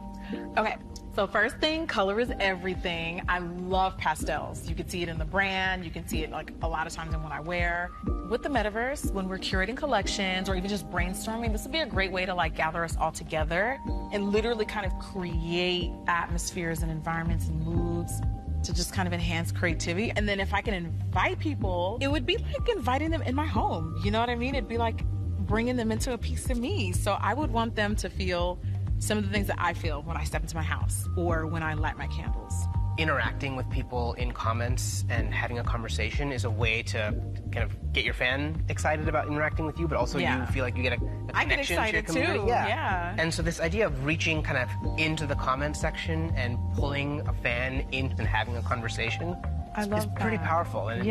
Okay, so first thing, color is everything. I love pastels. You can see it in the brand. You can see it like a lot of times in what I wear. With the metaverse, when we're curating collections or even just brainstorming, this would be a great way to like gather us all together and literally kind of create atmospheres and environments and moods to just kind of enhance creativity. And then if I can invite people, it would be like inviting them in my home. You know what I mean? It'd be like bringing them into a piece of me. So I would want them to feel some of the things that I feel when I step into my house or when I light my candles. Interacting with people in comments and having a conversation is a way to kind of get your fan excited about interacting with you, but also you feel like you get a connection to your community. Too. Yeah. And so this idea of reaching kind of into the comment section and pulling a fan in and having a conversation is pretty powerful. And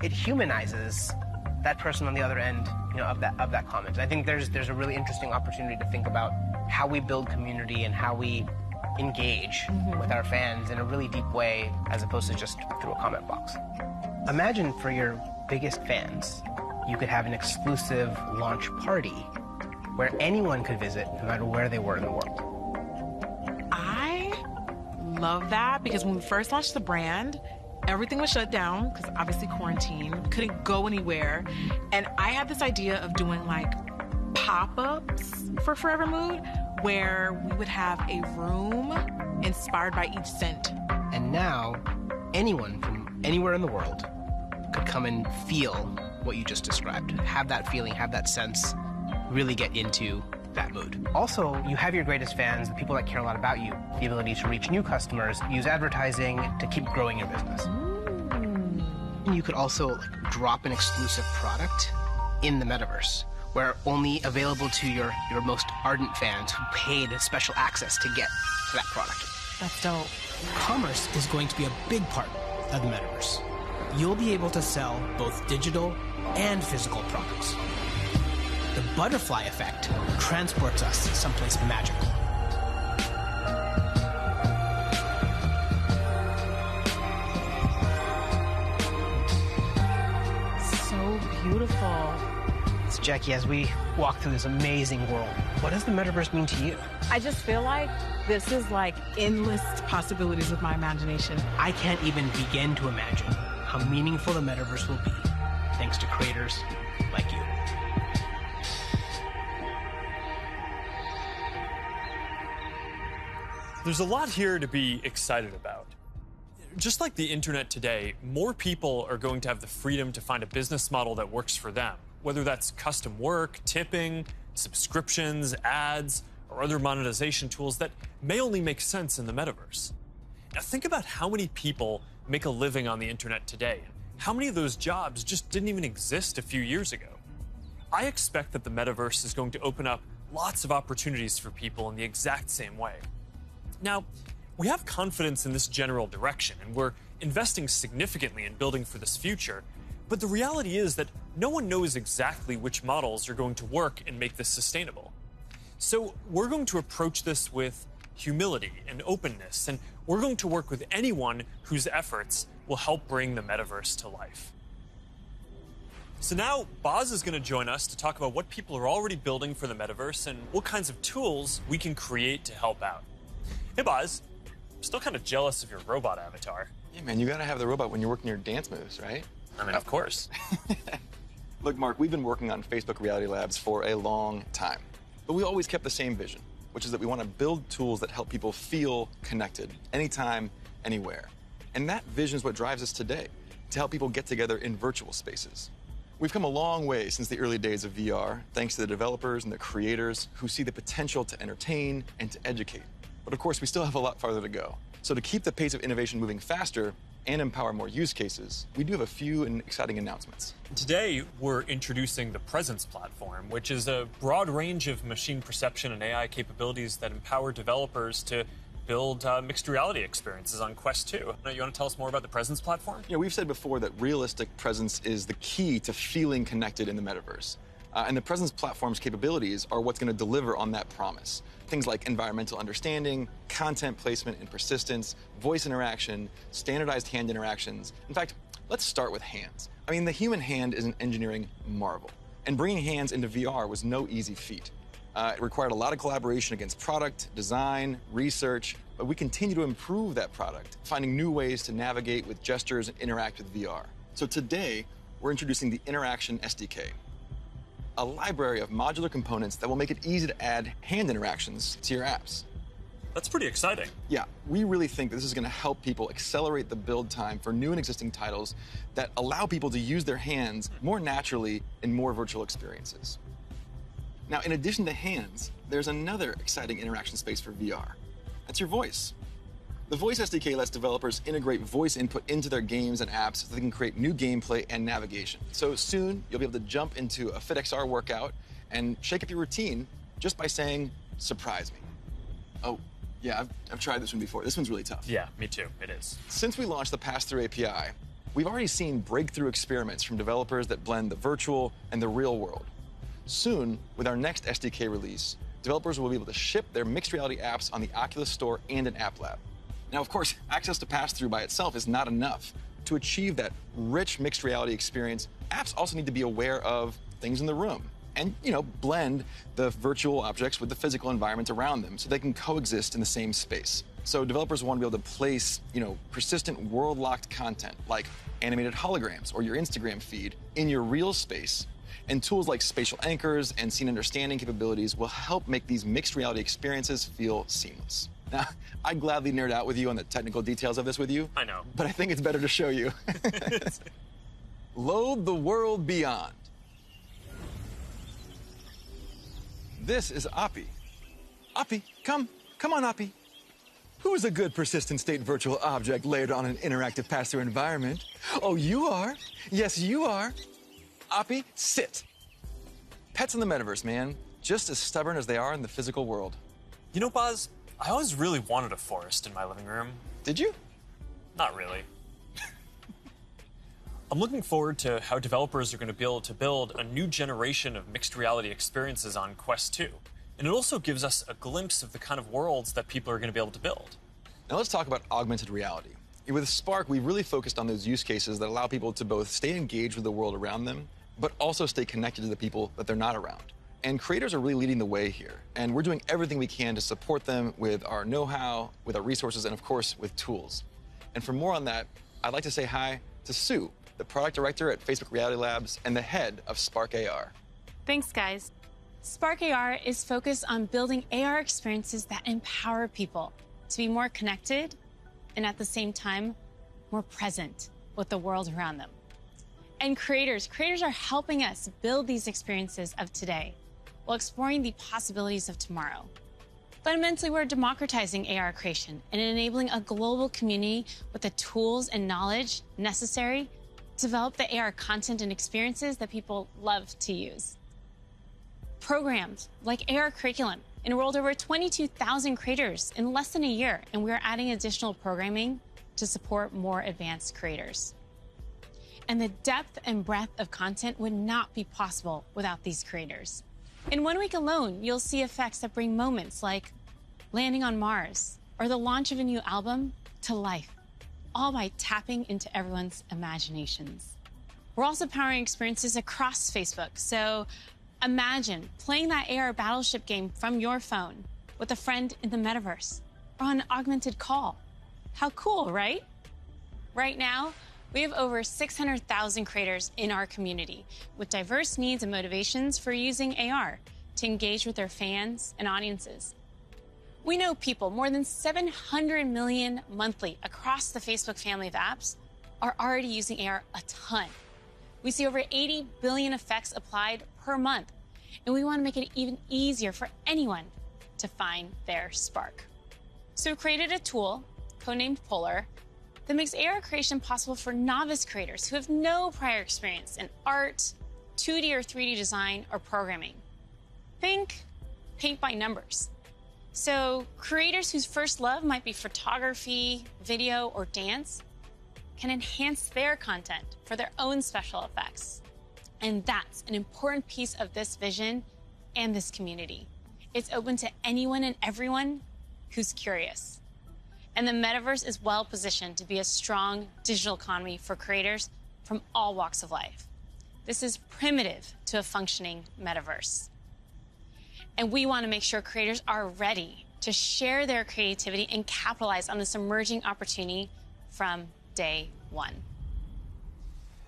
it humanizes that person on the other end, of that comment. I think there's a really interesting opportunity to think about how we build community and how we engage with our fans in a really deep way, as opposed to just through a comment box. Imagine for your biggest fans, you could have an exclusive launch party where anyone could visit, no matter where they were in the world. I love that, because when we first launched the brand, everything was shut down because obviously quarantine, couldn't go anywhere. And I had this idea of doing like pop-ups for Forever Mood where we would have a room inspired by each scent. And now, anyone from anywhere in the world could come and feel what you just described. Have that feeling, have that sense, really get into that mood. Also, you have your greatest fans, the people that care a lot about you, the ability to reach new customers, use advertising to keep growing your business. And you could also drop an exclusive product in the metaverse, where only available to your most ardent fans who paid special access to get to that product. That's dope. Commerce is going to be a big part of the metaverse. You'll be able to sell both digital and physical products. The butterfly effect transports us someplace magical. So beautiful. So Jackie, as we walk through this amazing world, what does the metaverse mean to you? I just feel like this is like endless possibilities with my imagination. I can't even begin to imagine how meaningful the metaverse will be thanks to creators like you. There's a lot here to be excited about. Just like the internet today, more people are going to have the freedom to find a business model that works for them, whether that's custom work, tipping, subscriptions, ads, or other monetization tools that may only make sense in the metaverse. Now think about how many people make a living on the internet today, and how many of those jobs just didn't even exist a few years ago. I expect that the metaverse is going to open up lots of opportunities for people in the exact same way. Now, we have confidence in this general direction, and we're investing significantly in building for this future, but the reality is that no one knows exactly which models are going to work and make this sustainable. So we're going to approach this with humility and openness, and we're going to work with anyone whose efforts will help bring the metaverse to life. So now Boz is going to join us to talk about what people are already building for the metaverse and what kinds of tools we can create to help out. Hey Boz, I'm still kind of jealous of your robot avatar. Yeah, man, you gotta have the robot when you're working your dance moves, right? I mean, of course. Look, Mark, we've been working on Facebook Reality Labs for a long time, but we always kept the same vision, which is that we want to build tools that help people feel connected anytime, anywhere. And that vision is what drives us today, to help people get together in virtual spaces. We've come a long way since the early days of VR, thanks to the developers and the creators who see the potential to entertain and to educate. But of course, we still have a lot farther to go. So to keep the pace of innovation moving faster and empower more use cases, we do have a few exciting announcements. Today, we're introducing the Presence platform, which is a broad range of machine perception and AI capabilities that empower developers to build mixed reality experiences on Quest 2. You want to tell us more about the Presence platform? Yeah, we've said before that realistic presence is the key to feeling connected in the metaverse. And the Presence platform's capabilities are what's going to deliver on that promise. Things like environmental understanding, content placement and persistence, voice interaction, standardized hand interactions. In fact, let's start with hands. I mean, the human hand is an engineering marvel. And bringing hands into VR was no easy feat. It required a lot of collaboration against product, design, research, but we continue to improve that product, finding new ways to navigate with gestures and interact with VR. So today, we're introducing the Interaction SDK, a library of modular components that will make it easy to add hand interactions to your apps. That's pretty exciting. Yeah, we really think that this is going to help people accelerate the build time for new and existing titles that allow people to use their hands more naturally in more virtual experiences. Now, in addition to hands, there's another exciting interaction space for VR. That's your voice. The Voice SDK lets developers integrate voice input into their games and apps so they can create new gameplay and navigation. So soon, you'll be able to jump into a FitXR workout and shake up your routine just by saying, "Surprise me." Oh, yeah, I've tried this one before. This one's really tough. Yeah, me too. It is. Since we launched the Pass-Through API, we've already seen breakthrough experiments from developers that blend the virtual and the real world. Soon, with our next SDK release, developers will be able to ship their mixed reality apps on the Oculus Store and an App Lab. Now, of course, access to pass-through by itself is not enough. To achieve that rich mixed reality experience, apps also need to be aware of things in the room, and, blend the virtual objects with the physical environment around them so they can coexist in the same space. So developers want to be able to place, persistent world-locked content like animated holograms or your Instagram feed in your real space. And tools like spatial anchors and scene understanding capabilities will help make these mixed reality experiences feel seamless. Now, I'd gladly nerd out with you on the technical details of this with you. I know. But I think it's better to show you. Load the world beyond. This is Oppie. Oppie, come on, Oppie. Who's a good persistent state virtual object layered on an interactive pass-through environment? Oh, you are. Yes, you are. Oppie, sit. Pets in the metaverse, man. Just as stubborn as they are in the physical world. You know, Boz, I always really wanted a forest in my living room. Did you? Not really. I'm looking forward to how developers are going to be able to build a new generation of mixed reality experiences on Quest 2. And it also gives us a glimpse of the kind of worlds that people are going to be able to build. Now let's talk about augmented reality. With Spark, we really focused on those use cases that allow people to both stay engaged with the world around them, but also stay connected to the people that they're not around. And creators are really leading the way here. And we're doing everything we can to support them with our know-how, with our resources, and of course, with tools. And for more on that, I'd like to say hi to Sue, the product director at Facebook Reality Labs and the head of Spark AR. Thanks, guys. Spark AR is focused on building AR experiences that empower people to be more connected and at the same time, more present with the world around them. And creators are helping us build these experiences of today while exploring the possibilities of tomorrow. Fundamentally, we're democratizing AR creation and enabling a global community with the tools and knowledge necessary to develop the AR content and experiences that people love to use. Programs like AR Curriculum enrolled over 22,000 creators in less than a year, and we're adding additional programming to support more advanced creators. And the depth and breadth of content would not be possible without these creators. In 1 week alone, you'll see effects that bring moments like landing on Mars or the launch of a new album to life, all by tapping into everyone's imaginations. We're also powering experiences across Facebook, so imagine playing that AR battleship game from your phone with a friend in the metaverse or on an augmented call. How cool, right? Right now, we have over 600,000 creators in our community with diverse needs and motivations for using AR to engage with their fans and audiences. We know people, more than 700 million monthly across the Facebook family of apps, are already using AR a ton. We see over 80 billion effects applied per month, and we want to make it even easier for anyone to find their spark. So we created a tool, codenamed Polar, that makes AR creation possible for novice creators who have no prior experience in art, 2D or 3D design, or programming. Think paint by numbers. So creators whose first love might be photography, video, or dance can enhance their content for their own special effects. And that's an important piece of this vision and this community. It's open to anyone and everyone who's curious. And the metaverse is well positioned to be a strong digital economy for creators from all walks of life. This is primitive to a functioning metaverse. And we want to make sure creators are ready to share their creativity and capitalize on this emerging opportunity from day one.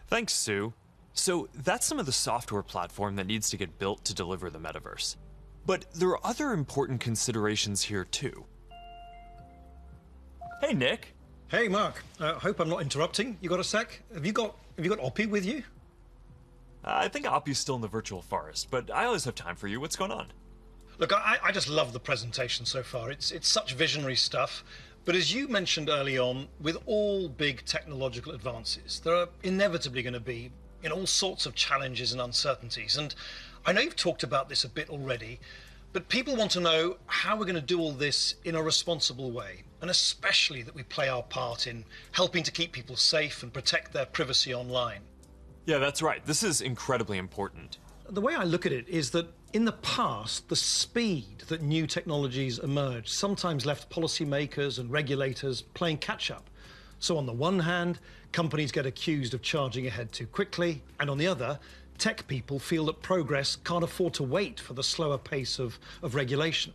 Thanks, Sue. So that's some of the software platform that needs to get built to deliver the metaverse. But there are other important considerations here too. Hey, Nick. Hey, Mark. Hope I'm not interrupting. You got a sec? Have you got Oppie with you? I think Oppie's still in the virtual forest, but I always have time for you. What's going on? Look, I just love the presentation so far. It's such visionary stuff. But as you mentioned early on, with all big technological advances, there are inevitably going to be all sorts of challenges and uncertainties. And I know you've talked about this a bit already, but people want to know how we're going to do all this in a responsible way, and especially that we play our part in helping to keep people safe and protect their privacy online. Yeah, that's right. This is incredibly important. The way I look at it is that in the past, the speed that new technologies emerged sometimes left policymakers and regulators playing catch-up. So on the one hand, companies get accused of charging ahead too quickly, and on the other, tech people feel that progress can't afford to wait for the slower pace of regulation.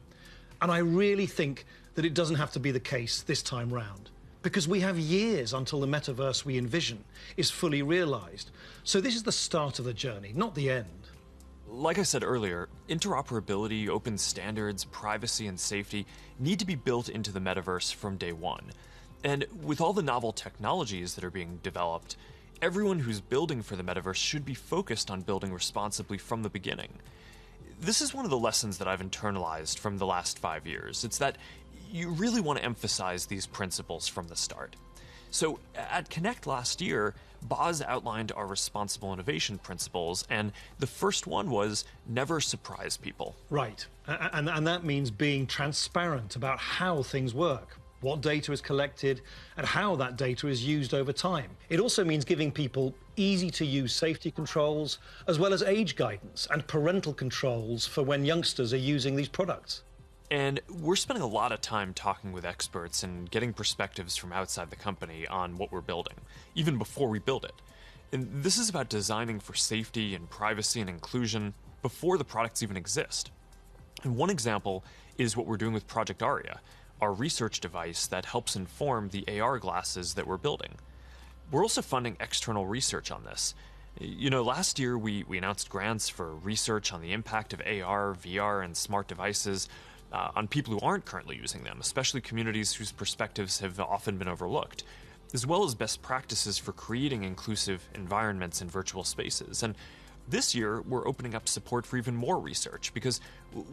And I really think that it doesn't have to be the case this time round, because we have years until the metaverse we envision is fully realized. So this is the start of the journey, not the end. Like I said earlier, interoperability, open standards, privacy, and safety need to be built into the metaverse from day one. And with all the novel technologies that are being developed, everyone who's building for the metaverse should be focused on building responsibly from the beginning. This is one of the lessons that I've internalized from the last 5 years. It's that you really want to emphasize these principles from the start. So at Connect last year, Boz outlined our responsible innovation principles, and the first one was never surprise people. Right, and that means being transparent about how things work, what data is collected, and how that data is used over time. It also means giving people easy-to-use safety controls, as well as age guidance and parental controls for when youngsters are using these products. And we're spending a lot of time talking with experts and getting perspectives from outside the company on what we're building, even before we build it. And this is about designing for safety and privacy and inclusion before the products even exist. And one example is what we're doing with Project Aria, our research device that helps inform the AR glasses that we're building. We're also funding external research on this. You know, last year we announced grants for research on the impact of AR, VR, and smart devices on people who aren't currently using them, especially communities whose perspectives have often been overlooked, as well as best practices for creating inclusive environments in virtual spaces. And this year, we're opening up support for even more research because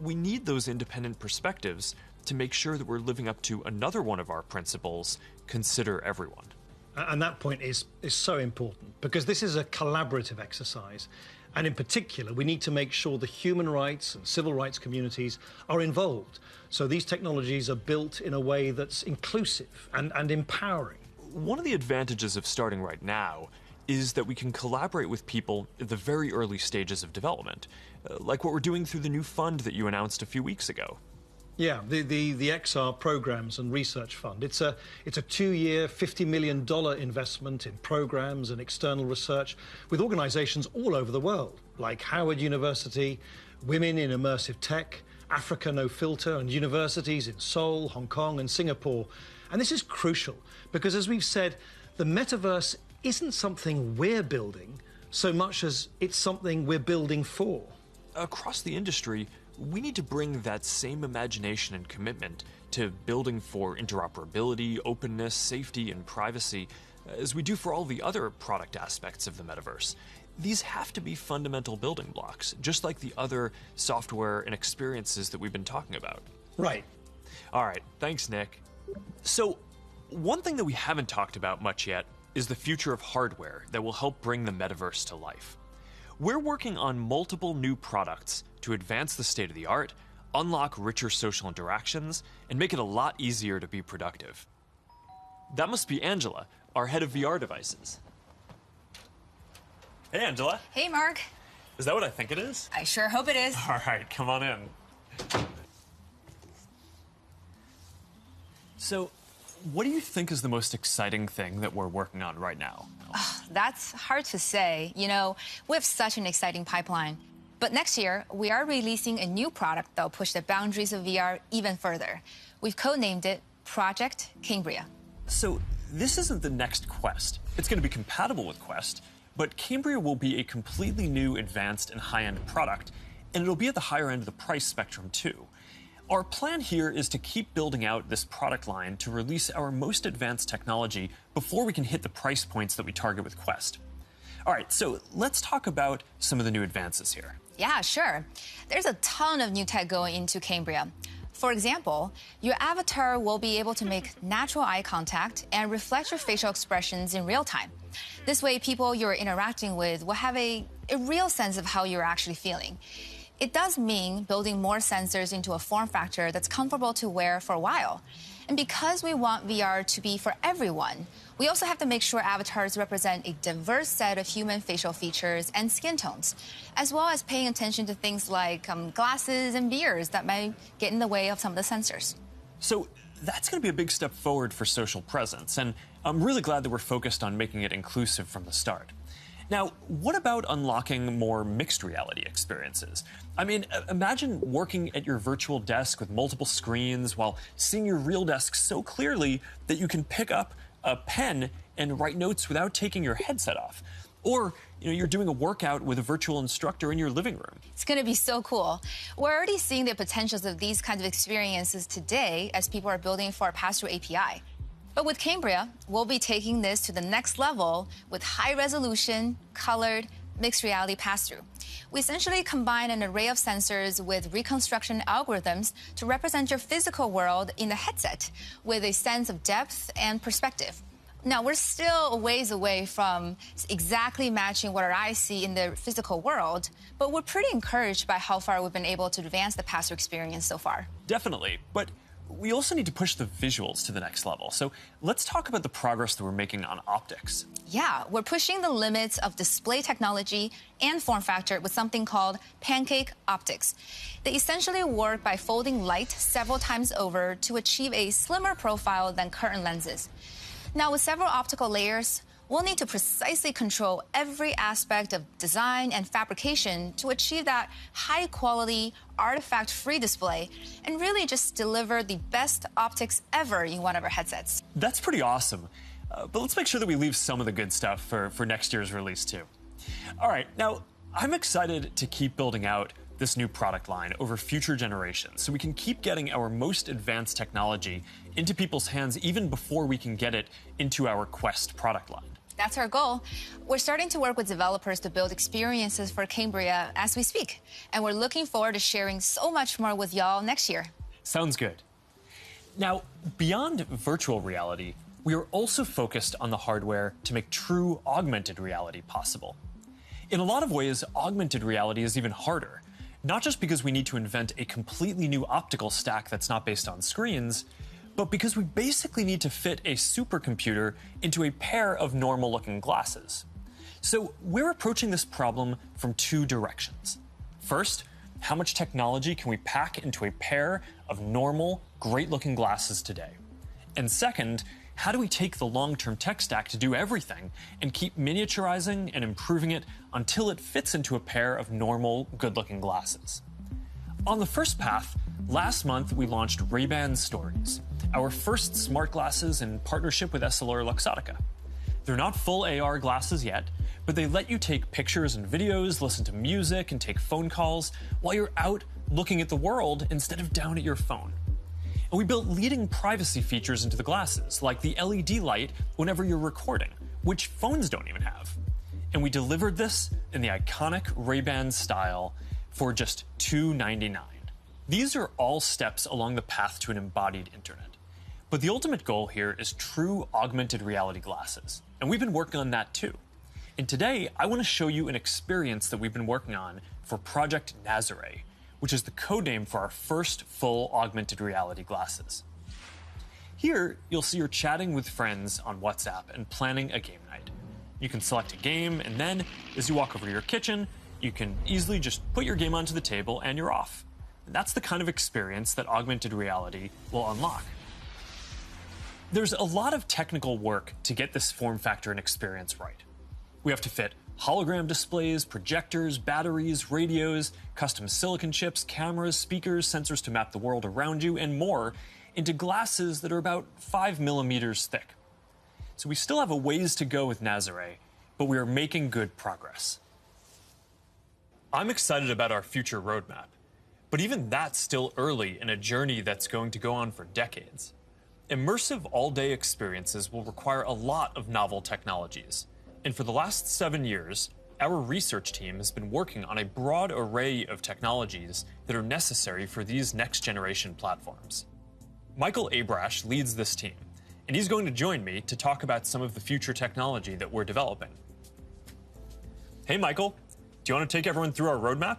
we need those independent perspectives to make sure that we're living up to another one of our principles, consider everyone. And that point is so important because this is a collaborative exercise. And in particular, we need to make sure the human rights and civil rights communities are involved. So these technologies are built in a way that's inclusive and empowering. One of the advantages of starting right now is that we can collaborate with people at the very early stages of development, like what we're doing through the new fund that you announced a few weeks ago. Yeah, the XR Programs and Research Fund. It's a 2-year, $50 million investment in programs and external research with organizations all over the world, like Howard University, Women in Immersive Tech, Africa No Filter, and universities in Seoul, Hong Kong, and Singapore. And this is crucial because, as we've said, the metaverse isn't something we're building so much as it's something we're building for. Across the industry, we need to bring that same imagination and commitment to building for interoperability, openness, safety, and privacy as we do for all the other product aspects of the metaverse. These have to be fundamental building blocks, just like the other software and experiences that we've been talking about. Right. All right, thanks, Nick. So, one thing that we haven't talked about much yet is the future of hardware that will help bring the metaverse to life. We're working on multiple new products to advance the state of the art, unlock richer social interactions, and make it a lot easier to be productive. That must be Angela, our head of VR devices. Hey, Angela. Hey, Mark. Is that what I think it is? I sure hope it is. All right, come on in. So, what do you think is the most exciting thing that we're working on right now? That's hard to say. You know, we have such an exciting pipeline. But next year, we are releasing a new product that will push the boundaries of VR even further. We've codenamed it Project Cambria. So, this isn't the next Quest. It's going to be compatible with Quest, but Cambria will be a completely new, advanced, and high-end product, and it'll be at the higher end of the price spectrum, too. Our plan here is to keep building out this product line to release our most advanced technology before we can hit the price points that we target with Quest. All right, so let's talk about some of the new advances here. Yeah, sure. There's a ton of new tech going into Cambria. For example, your avatar will be able to make natural eye contact and reflect your facial expressions in real time. This way, people you're interacting with will have a real sense of how you're actually feeling. It does mean building more sensors into a form factor that's comfortable to wear for a while. And because we want VR to be for everyone, we also have to make sure avatars represent a diverse set of human facial features and skin tones, as well as paying attention to things like glasses and beards that might get in the way of some of the sensors. So that's going to be a big step forward for social presence, and I'm really glad that we're focused on making it inclusive from the start. Now, what about unlocking more mixed reality experiences? I mean, imagine working at your virtual desk with multiple screens while seeing your real desk so clearly that you can pick up a pen and write notes without taking your headset off. Or, you're doing a workout with a virtual instructor in your living room. It's going to be so cool. We're already seeing the potentials of these kinds of experiences today as people are building for our pass-through API. But with Cambria, we'll be taking this to the next level with high-resolution, colored, mixed reality pass-through. We essentially combine an array of sensors with reconstruction algorithms to represent your physical world in the headset with a sense of depth and perspective. Now, we're still a ways away from exactly matching what our eyes see in the physical world, but we're pretty encouraged by how far we've been able to advance the pass-through experience so far. Definitely, but we also need to push the visuals to the next level. So let's talk about the progress that we're making on optics. Yeah, we're pushing the limits of display technology and form factor with something called pancake optics. They essentially work by folding light several times over to achieve a slimmer profile than current lenses. Now, with several optical layers, we'll need to precisely control every aspect of design and fabrication to achieve that high-quality, artifact-free display and really just deliver the best optics ever in one of our headsets. That's pretty awesome. But let's make sure that we leave some of the good stuff for next year's release, too. All right, now, I'm excited to keep building out this new product line over future generations so we can keep getting our most advanced technology into people's hands even before we can get it into our Quest product line. That's our goal. We're starting to work with developers to build experiences for Cambria as we speak, and we're looking forward to sharing so much more with y'all next year. Sounds good. Now, beyond virtual reality, we are also focused on the hardware to make true augmented reality possible. In a lot of ways, augmented reality is even harder. Not just because we need to invent a completely new optical stack that's not based on screens, but because we basically need to fit a supercomputer into a pair of normal-looking glasses. So we're approaching this problem from two directions. First, how much technology can we pack into a pair of normal, great-looking glasses today? And second, how do we take the long-term tech stack to do everything and keep miniaturizing and improving it until it fits into a pair of normal, good-looking glasses? On the first path, last month we launched Ray-Ban Stories, our first smart glasses in partnership with EssilorLuxottica. They're not full AR glasses yet, but they let you take pictures and videos, listen to music, and take phone calls while you're out looking at the world instead of down at your phone. And we built leading privacy features into the glasses, like the LED light whenever you're recording, which phones don't even have. And we delivered this in the iconic Ray-Ban style for just $299. These are all steps along the path to an embodied internet. But the ultimate goal here is true augmented reality glasses. And we've been working on that too. And today, I want to show you an experience that we've been working on for Project Nazare, which is the codename for our first full augmented reality glasses. Here, you'll see you're chatting with friends on WhatsApp and planning a game night. You can select a game, and then, as you walk over to your kitchen, you can easily just put your game onto the table and you're off. And that's the kind of experience that augmented reality will unlock. There's a lot of technical work to get this form factor and experience right. We have to fit hologram displays, projectors, batteries, radios, custom silicon chips, cameras, speakers, sensors to map the world around you, and more into glasses that are about 5 millimeters thick. So we still have a ways to go with Nazare, but we are making good progress. I'm excited about our future roadmap, but even that's still early in a journey that's going to go on for decades. Immersive all-day experiences will require a lot of novel technologies. And for the last 7 years, our research team has been working on a broad array of technologies that are necessary for these next-generation platforms. Michael Abrash leads this team, and he's going to join me to talk about some of the future technology that we're developing. Hey, Michael, do you want to take everyone through our roadmap?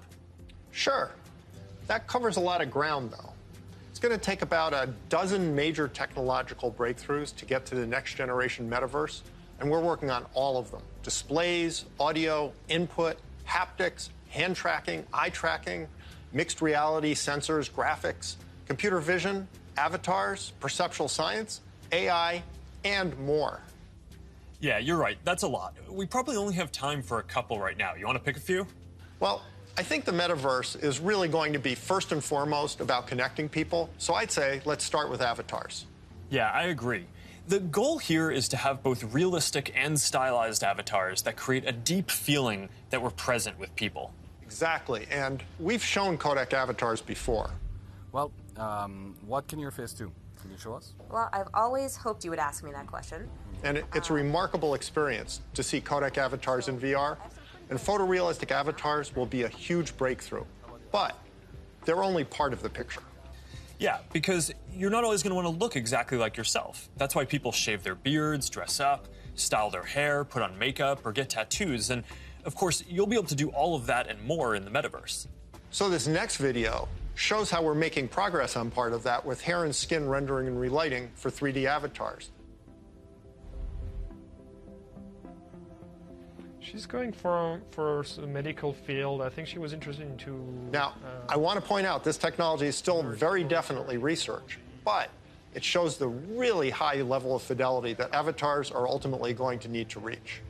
Sure. That covers a lot of ground, though. It's going to take about a dozen major technological breakthroughs to get to the next-generation metaverse, and we're working on all of them. Displays, audio, input, haptics, hand tracking, eye tracking, mixed reality, sensors, graphics, computer vision, avatars, perceptual science, AI, and more. Yeah, you're right. That's a lot. We probably only have time for a couple right now. You want to pick a few? Well, I think the metaverse is really going to be first and foremost about connecting people. So I'd say let's start with avatars. Yeah, I agree. The goal here is to have both realistic and stylized avatars that create a deep feeling that we're present with people. Exactly, and we've shown codec avatars before. Well, what can your face do? Can you show us? Well, I've always hoped you would ask me that question. And it's a remarkable experience to see codec avatars in VR, and photorealistic avatars will be a huge breakthrough. But they're only part of the picture. Yeah, because you're not always going to want to look exactly like yourself. That's why people shave their beards, dress up, style their hair, put on makeup, or get tattoos. And of course, you'll be able to do all of that and more in the metaverse. So this next video shows how we're making progress on part of that with hair and skin rendering and relighting for 3D avatars. She's going for a medical field. I think she was interested into... Now, I want to point out this technology is still very definitely research, but it shows the really high level of fidelity that avatars are ultimately going to need to reach.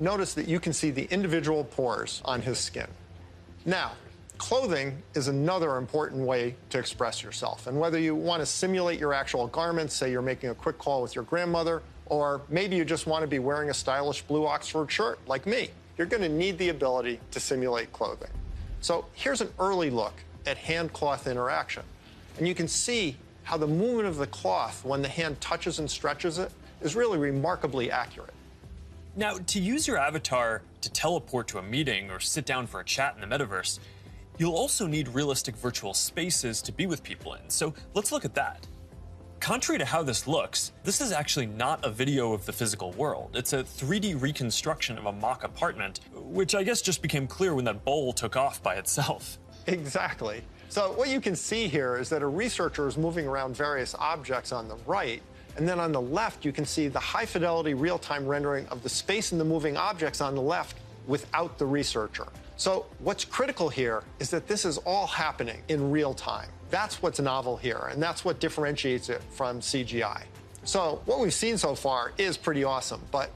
Notice that you can see the individual pores on his skin. Now, clothing is another important way to express yourself. And whether you want to simulate your actual garments, say you're making a quick call with your grandmother, or maybe you just want to be wearing a stylish blue Oxford shirt like me, you're going to need the ability to simulate clothing. So here's an early look at hand-cloth interaction. And you can see how the movement of the cloth when the hand touches and stretches it is really remarkably accurate. Now, to use your avatar to teleport to a meeting or sit down for a chat in the metaverse, you'll also need realistic virtual spaces to be with people in. So let's look at that. Contrary to how this looks, this is actually not a video of the physical world. It's a 3D reconstruction of a mock apartment, which I guess just became clear when that bowl took off by itself. Exactly. So what you can see here is that a researcher is moving around various objects on the right, and then on the left you can see the high-fidelity real-time rendering of the space in the moving objects on the left without the researcher. So what's critical here is that this is all happening in real time. That's what's novel here, and that's what differentiates it from CGI. So what we've seen so far is pretty awesome, but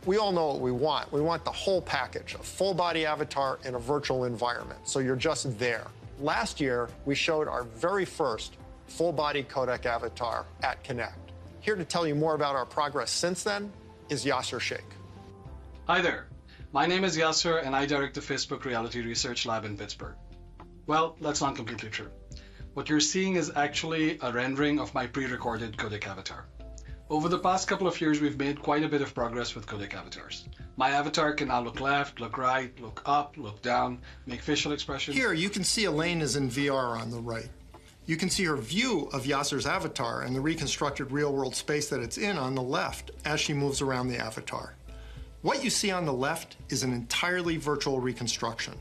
we all know what we want. We want the whole package, a full-body avatar in a virtual environment, so you're just there. Last year, we showed our very first full-body codec avatar at Connect. Here to tell you more about our progress since then is Yasser Sheikh. Hi there. My name is Yasser, and I direct the Facebook Reality Research Lab in Pittsburgh. Well, that's not completely true. What you're seeing is actually a rendering of my pre-recorded codec avatar. Over the past couple of years, we've made quite a bit of progress with codec avatars. My avatar can now look left, look right, look up, look down, make facial expressions. Here, you can see Elaine is in VR on the right. You can see her view of Yasser's avatar and the reconstructed real-world space that it's in on the left as she moves around the avatar. What you see on the left is an entirely virtual reconstruction.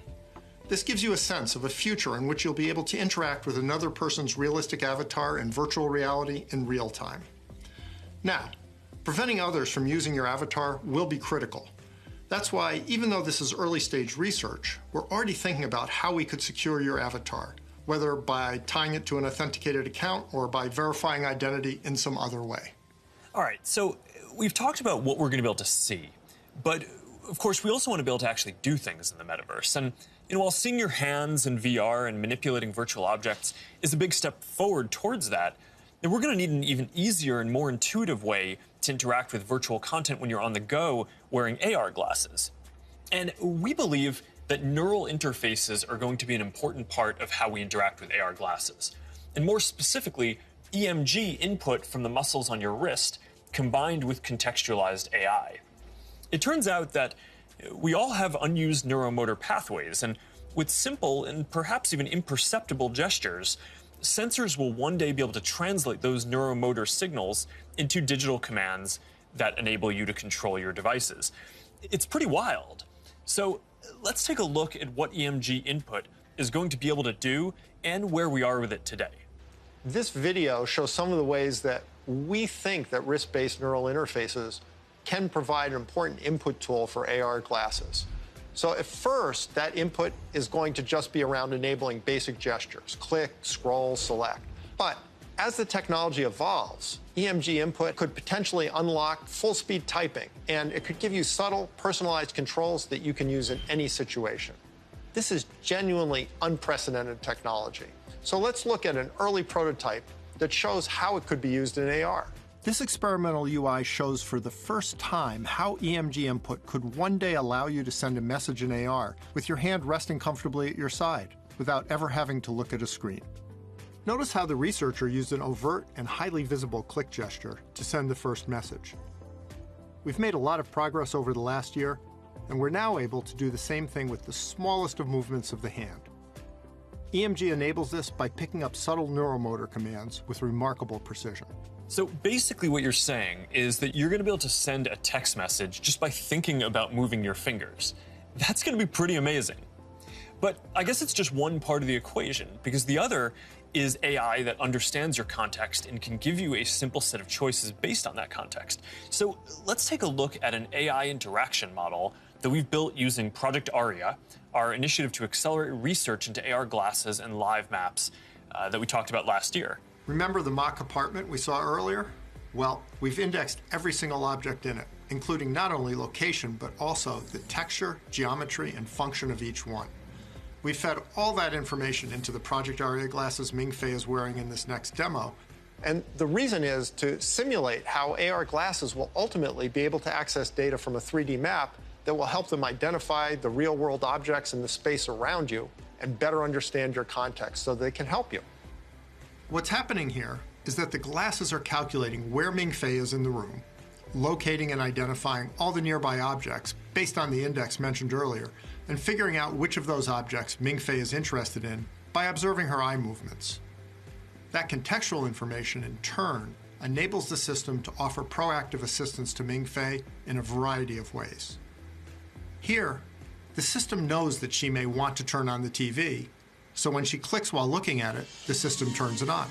This gives you a sense of a future in which you'll be able to interact with another person's realistic avatar in virtual reality in real time. Now, preventing others from using your avatar will be critical. That's why, even though this is early stage research, we're already thinking about how we could secure your avatar, whether by tying it to an authenticated account or by verifying identity in some other way. All right, so we've talked about what we're going to be able to see, but of course we also want to be able to actually do things in the metaverse. And while seeing your hands in VR and manipulating virtual objects is a big step forward towards that, then we're going to need an even easier and more intuitive way to interact with virtual content when you're on the go wearing AR glasses. And we believe that neural interfaces are going to be an important part of how we interact with AR glasses. And more specifically, EMG input from the muscles on your wrist combined with contextualized AI. It turns out that we all have unused neuromotor pathways, and with simple and perhaps even imperceptible gestures, sensors will one day be able to translate those neuromotor signals into digital commands that enable you to control your devices. It's pretty wild. So let's take a look at what EMG input is going to be able to do and where we are with it today. This video shows some of the ways that we think that wrist-based neural interfaces can provide an important input tool for AR glasses. So at first, that input is going to just be around enabling basic gestures, click, scroll, select. But As the technology evolves, EMG input could potentially unlock full-speed typing, and it could give you subtle, personalized controls that you can use in any situation. This is genuinely unprecedented technology. So let's look at an early prototype that shows how it could be used in AR. This experimental UI shows for the first time how EMG input could one day allow you to send a message in AR with your hand resting comfortably at your side without ever having to look at a screen. Notice how the researcher used an overt and highly visible click gesture to send the first message. We've made a lot of progress over the last year, and we're now able to do the same thing with the smallest of movements of the hand. EMG enables this by picking up subtle neuromotor commands with remarkable precision. So basically what you're saying is that you're going to be able to send a text message just by thinking about moving your fingers. That's going to be pretty amazing. But I guess it's just one part of the equation, because the other is AI that understands your context and can give you a simple set of choices based on that context. So let's take a look at an AI interaction model that we've built using Project Aria, our initiative to accelerate research into AR glasses and live maps that we talked about last year. Remember the mock apartment we saw earlier? Well, we've indexed every single object in it, including not only location, but also the texture, geometry, and function of each one. We fed all that information into the Project Aria glasses Ming-Fei is wearing in this next demo. And the reason is to simulate how AR glasses will ultimately be able to access data from a 3D map that will help them identify the real-world objects in the space around you and better understand your context so they can help you. What's happening here is that the glasses are calculating where Ming-Fei is in the room, locating and identifying all the nearby objects based on the index mentioned earlier, and figuring out which of those objects Ming-Fei is interested in by observing her eye movements. That contextual information, in turn, enables the system to offer proactive assistance to Ming-Fei in a variety of ways. Here, the system knows that she may want to turn on the TV, so when she clicks while looking at it, the system turns it on.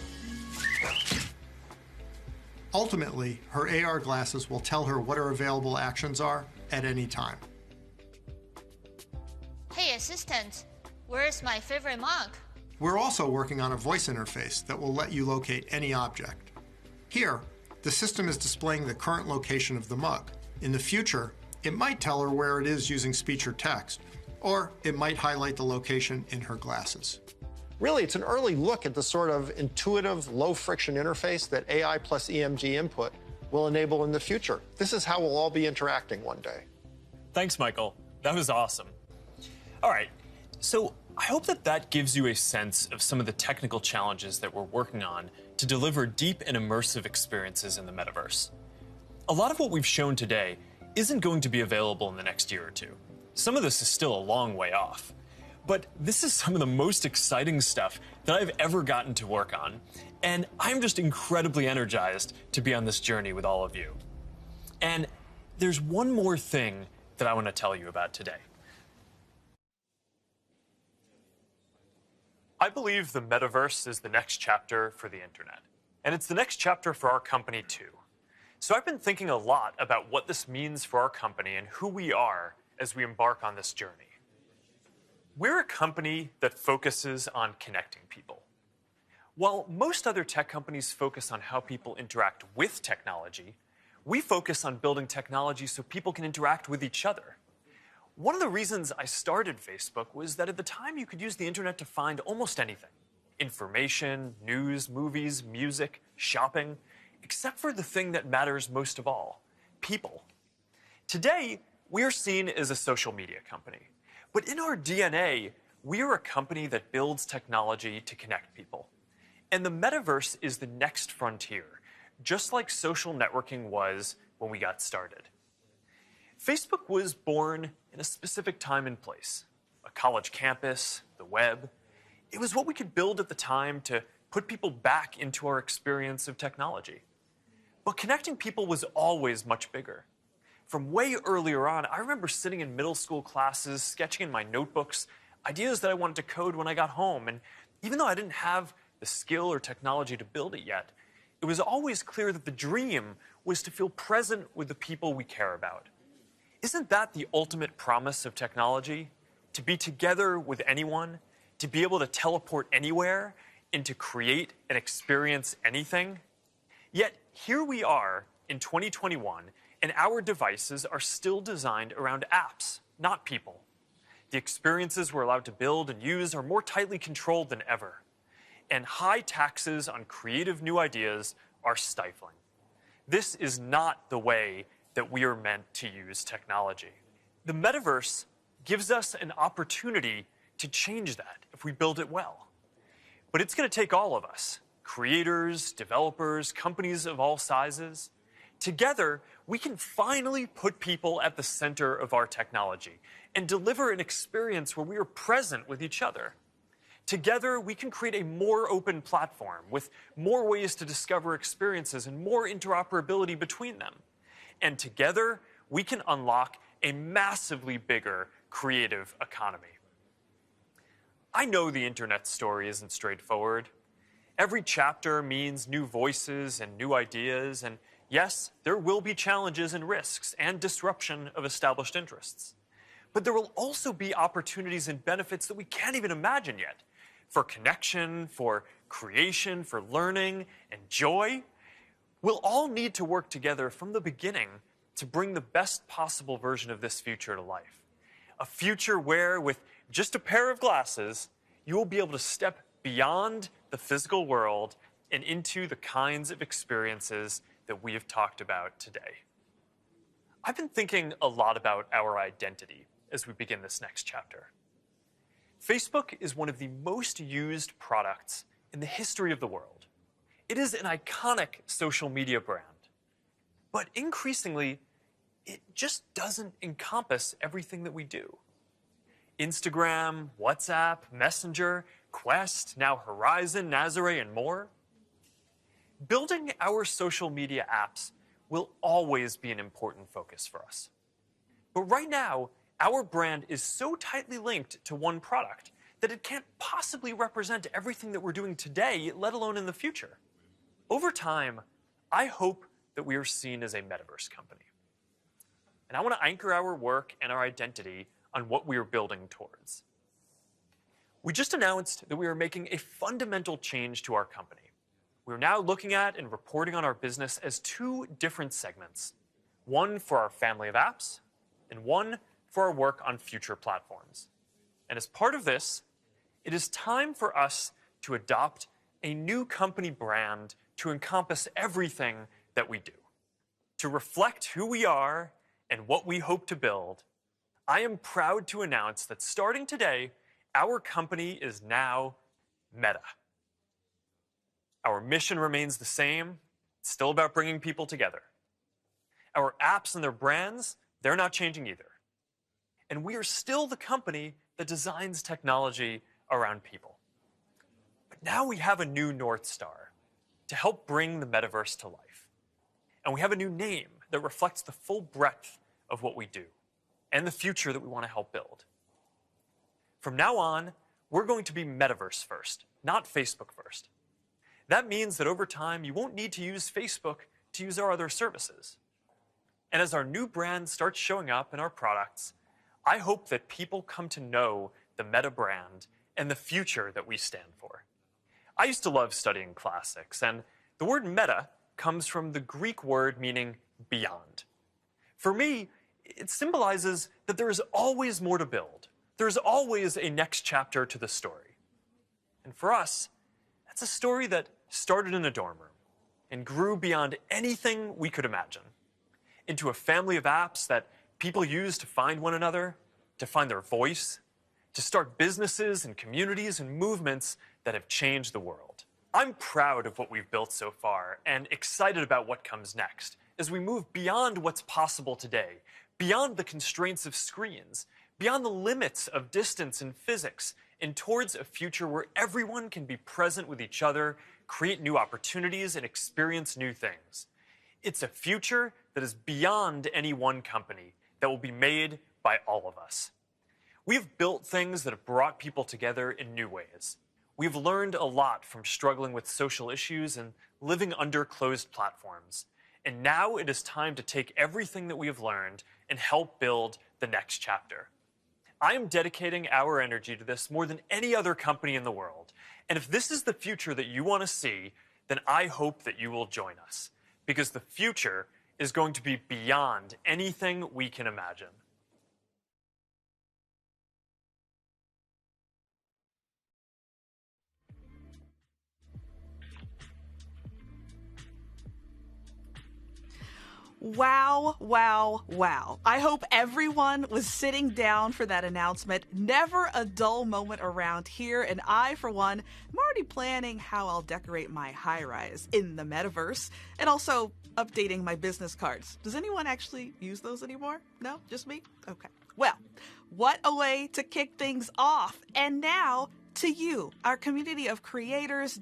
Ultimately, her AR glasses will tell her what her available actions are at any time. Hey assistant, where's my favorite mug? We're also working on a voice interface that will let you locate any object. Here, the system is displaying the current location of the mug. In the future, it might tell her where it is using speech or text, or it might highlight the location in her glasses. Really, it's an early look at the sort of intuitive, low-friction interface that AI plus EMG input will enable in the future. This is how we'll all be interacting one day. Thanks, Michael. That was awesome. All right, so I hope that gives you a sense of some of the technical challenges that we're working on to deliver deep and immersive experiences in the metaverse. A lot of what we've shown today isn't going to be available in the next year or two. Some of this is still a long way off. But this is some of the most exciting stuff that I've ever gotten to work on, and I'm just incredibly energized to be on this journey with all of you. And there's one more thing that I want to tell you about today. I believe the metaverse is the next chapter for the internet, and it's the next chapter for our company too. So I've been thinking a lot about what this means for our company and who we are as we embark on this journey. We're a company that focuses on connecting people. While most other tech companies focus on how people interact with technology, we focus on building technology so people can interact with each other. One of the reasons I started Facebook was that at the time you could use the internet to find almost anything. Information, news, movies, music, shopping, except for the thing that matters most of all, people. Today, we are seen as a social media company. But in our DNA, we are a company that builds technology to connect people. And the metaverse is the next frontier, just like social networking was when we got started. Facebook was born in a specific time and place, a college campus, the web. It was what we could build at the time to put people back into our experience of technology. But connecting people was always much bigger. From way earlier on, I remember sitting in middle school classes, sketching in my notebooks, ideas that I wanted to code when I got home. And even though I didn't have the skill or technology to build it yet, it was always clear that the dream was to feel present with the people we care about. Isn't that the ultimate promise of technology? To be together with anyone, to be able to teleport anywhere, and to create and experience anything. Yet here we are in 2021, and our devices are still designed around apps, not people. The experiences we're allowed to build and use are more tightly controlled than ever. And high taxes on creative new ideas are stifling. This is not the way that we are meant to use technology. The metaverse gives us an opportunity to change that if we build it well. But it's going to take all of us, creators, developers, companies of all sizes. Together, we can finally put people at the center of our technology and deliver an experience where we are present with each other. Together, we can create a more open platform with more ways to discover experiences and more interoperability between them. And together, we can unlock a massively bigger creative economy. I know the internet story isn't straightforward. Every chapter means new voices and new ideas, and yes, there will be challenges and risks and disruption of established interests. But there will also be opportunities and benefits that we can't even imagine yet. For connection, for creation, for learning, and joy. We'll all need to work together from the beginning to bring the best possible version of this future to life. A future where, with just a pair of glasses, you will be able to step beyond the physical world and into the kinds of experiences that we have talked about today. I've been thinking a lot about our identity as we begin this next chapter. Facebook is one of the most used products in the history of the world. It is an iconic social media brand. But increasingly, it just doesn't encompass everything that we do. Instagram, WhatsApp, Messenger, Quest, now Horizon, Nazare, and more. Building our social media apps will always be an important focus for us. But right now, our brand is so tightly linked to one product that it can't possibly represent everything that we're doing today, let alone in the future. Over time, I hope that we are seen as a metaverse company. And I want to anchor our work and our identity on what we are building towards. We just announced that we are making a fundamental change to our company. We're now looking at and reporting on our business as two different segments. One for our family of apps, and one for our work on future platforms. And as part of this, it is time for us to adopt a new company brand to encompass everything that we do. To reflect who we are and what we hope to build, I am proud to announce that starting today, our company is now Meta. Our mission remains the same. It's still about bringing people together. Our apps and their brands, they're not changing either. And we are still the company that designs technology around people. But now we have a new North Star to help bring the metaverse to life. And we have a new name that reflects the full breadth of what we do and the future that we want to help build. From now on, we're going to be metaverse first, not Facebook first. That means that over time, you won't need to use Facebook to use our other services. And as our new brand starts showing up in our products, I hope that people come to know the Meta brand and the future that we stand for. I used to love studying classics, and the word meta comes from the Greek word meaning beyond. For me, it symbolizes that there is always more to build. There's always a next chapter to the story. And for us, that's a story that started in a dorm room and grew beyond anything we could imagine, into a family of apps that people use to find one another, to find their voice, to start businesses and communities and movements that have changed the world. I'm proud of what we've built so far and excited about what comes next as we move beyond what's possible today, beyond the constraints of screens, beyond the limits of distance and physics, and towards a future where everyone can be present with each other, create new opportunities, and experience new things. It's a future that is beyond any one company, that will be made by all of us. We've built things that have brought people together in new ways. We've learned a lot from struggling with social issues and living under closed platforms. And now it is time to take everything that we have learned and help build the next chapter. I am dedicating our energy to this more than any other company in the world. And if this is the future that you want to see, then I hope that you will join us. Because the future is going to be beyond anything we can imagine. Wow, wow, wow. I hope everyone was sitting down for that announcement. Never a dull moment around here, and I, for one, am already planning how I'll decorate my high-rise in the metaverse, and also updating my business cards. Does anyone actually use those anymore? No? Just me? Okay. Well, what a way to kick things off. And now, to you, our community of creators,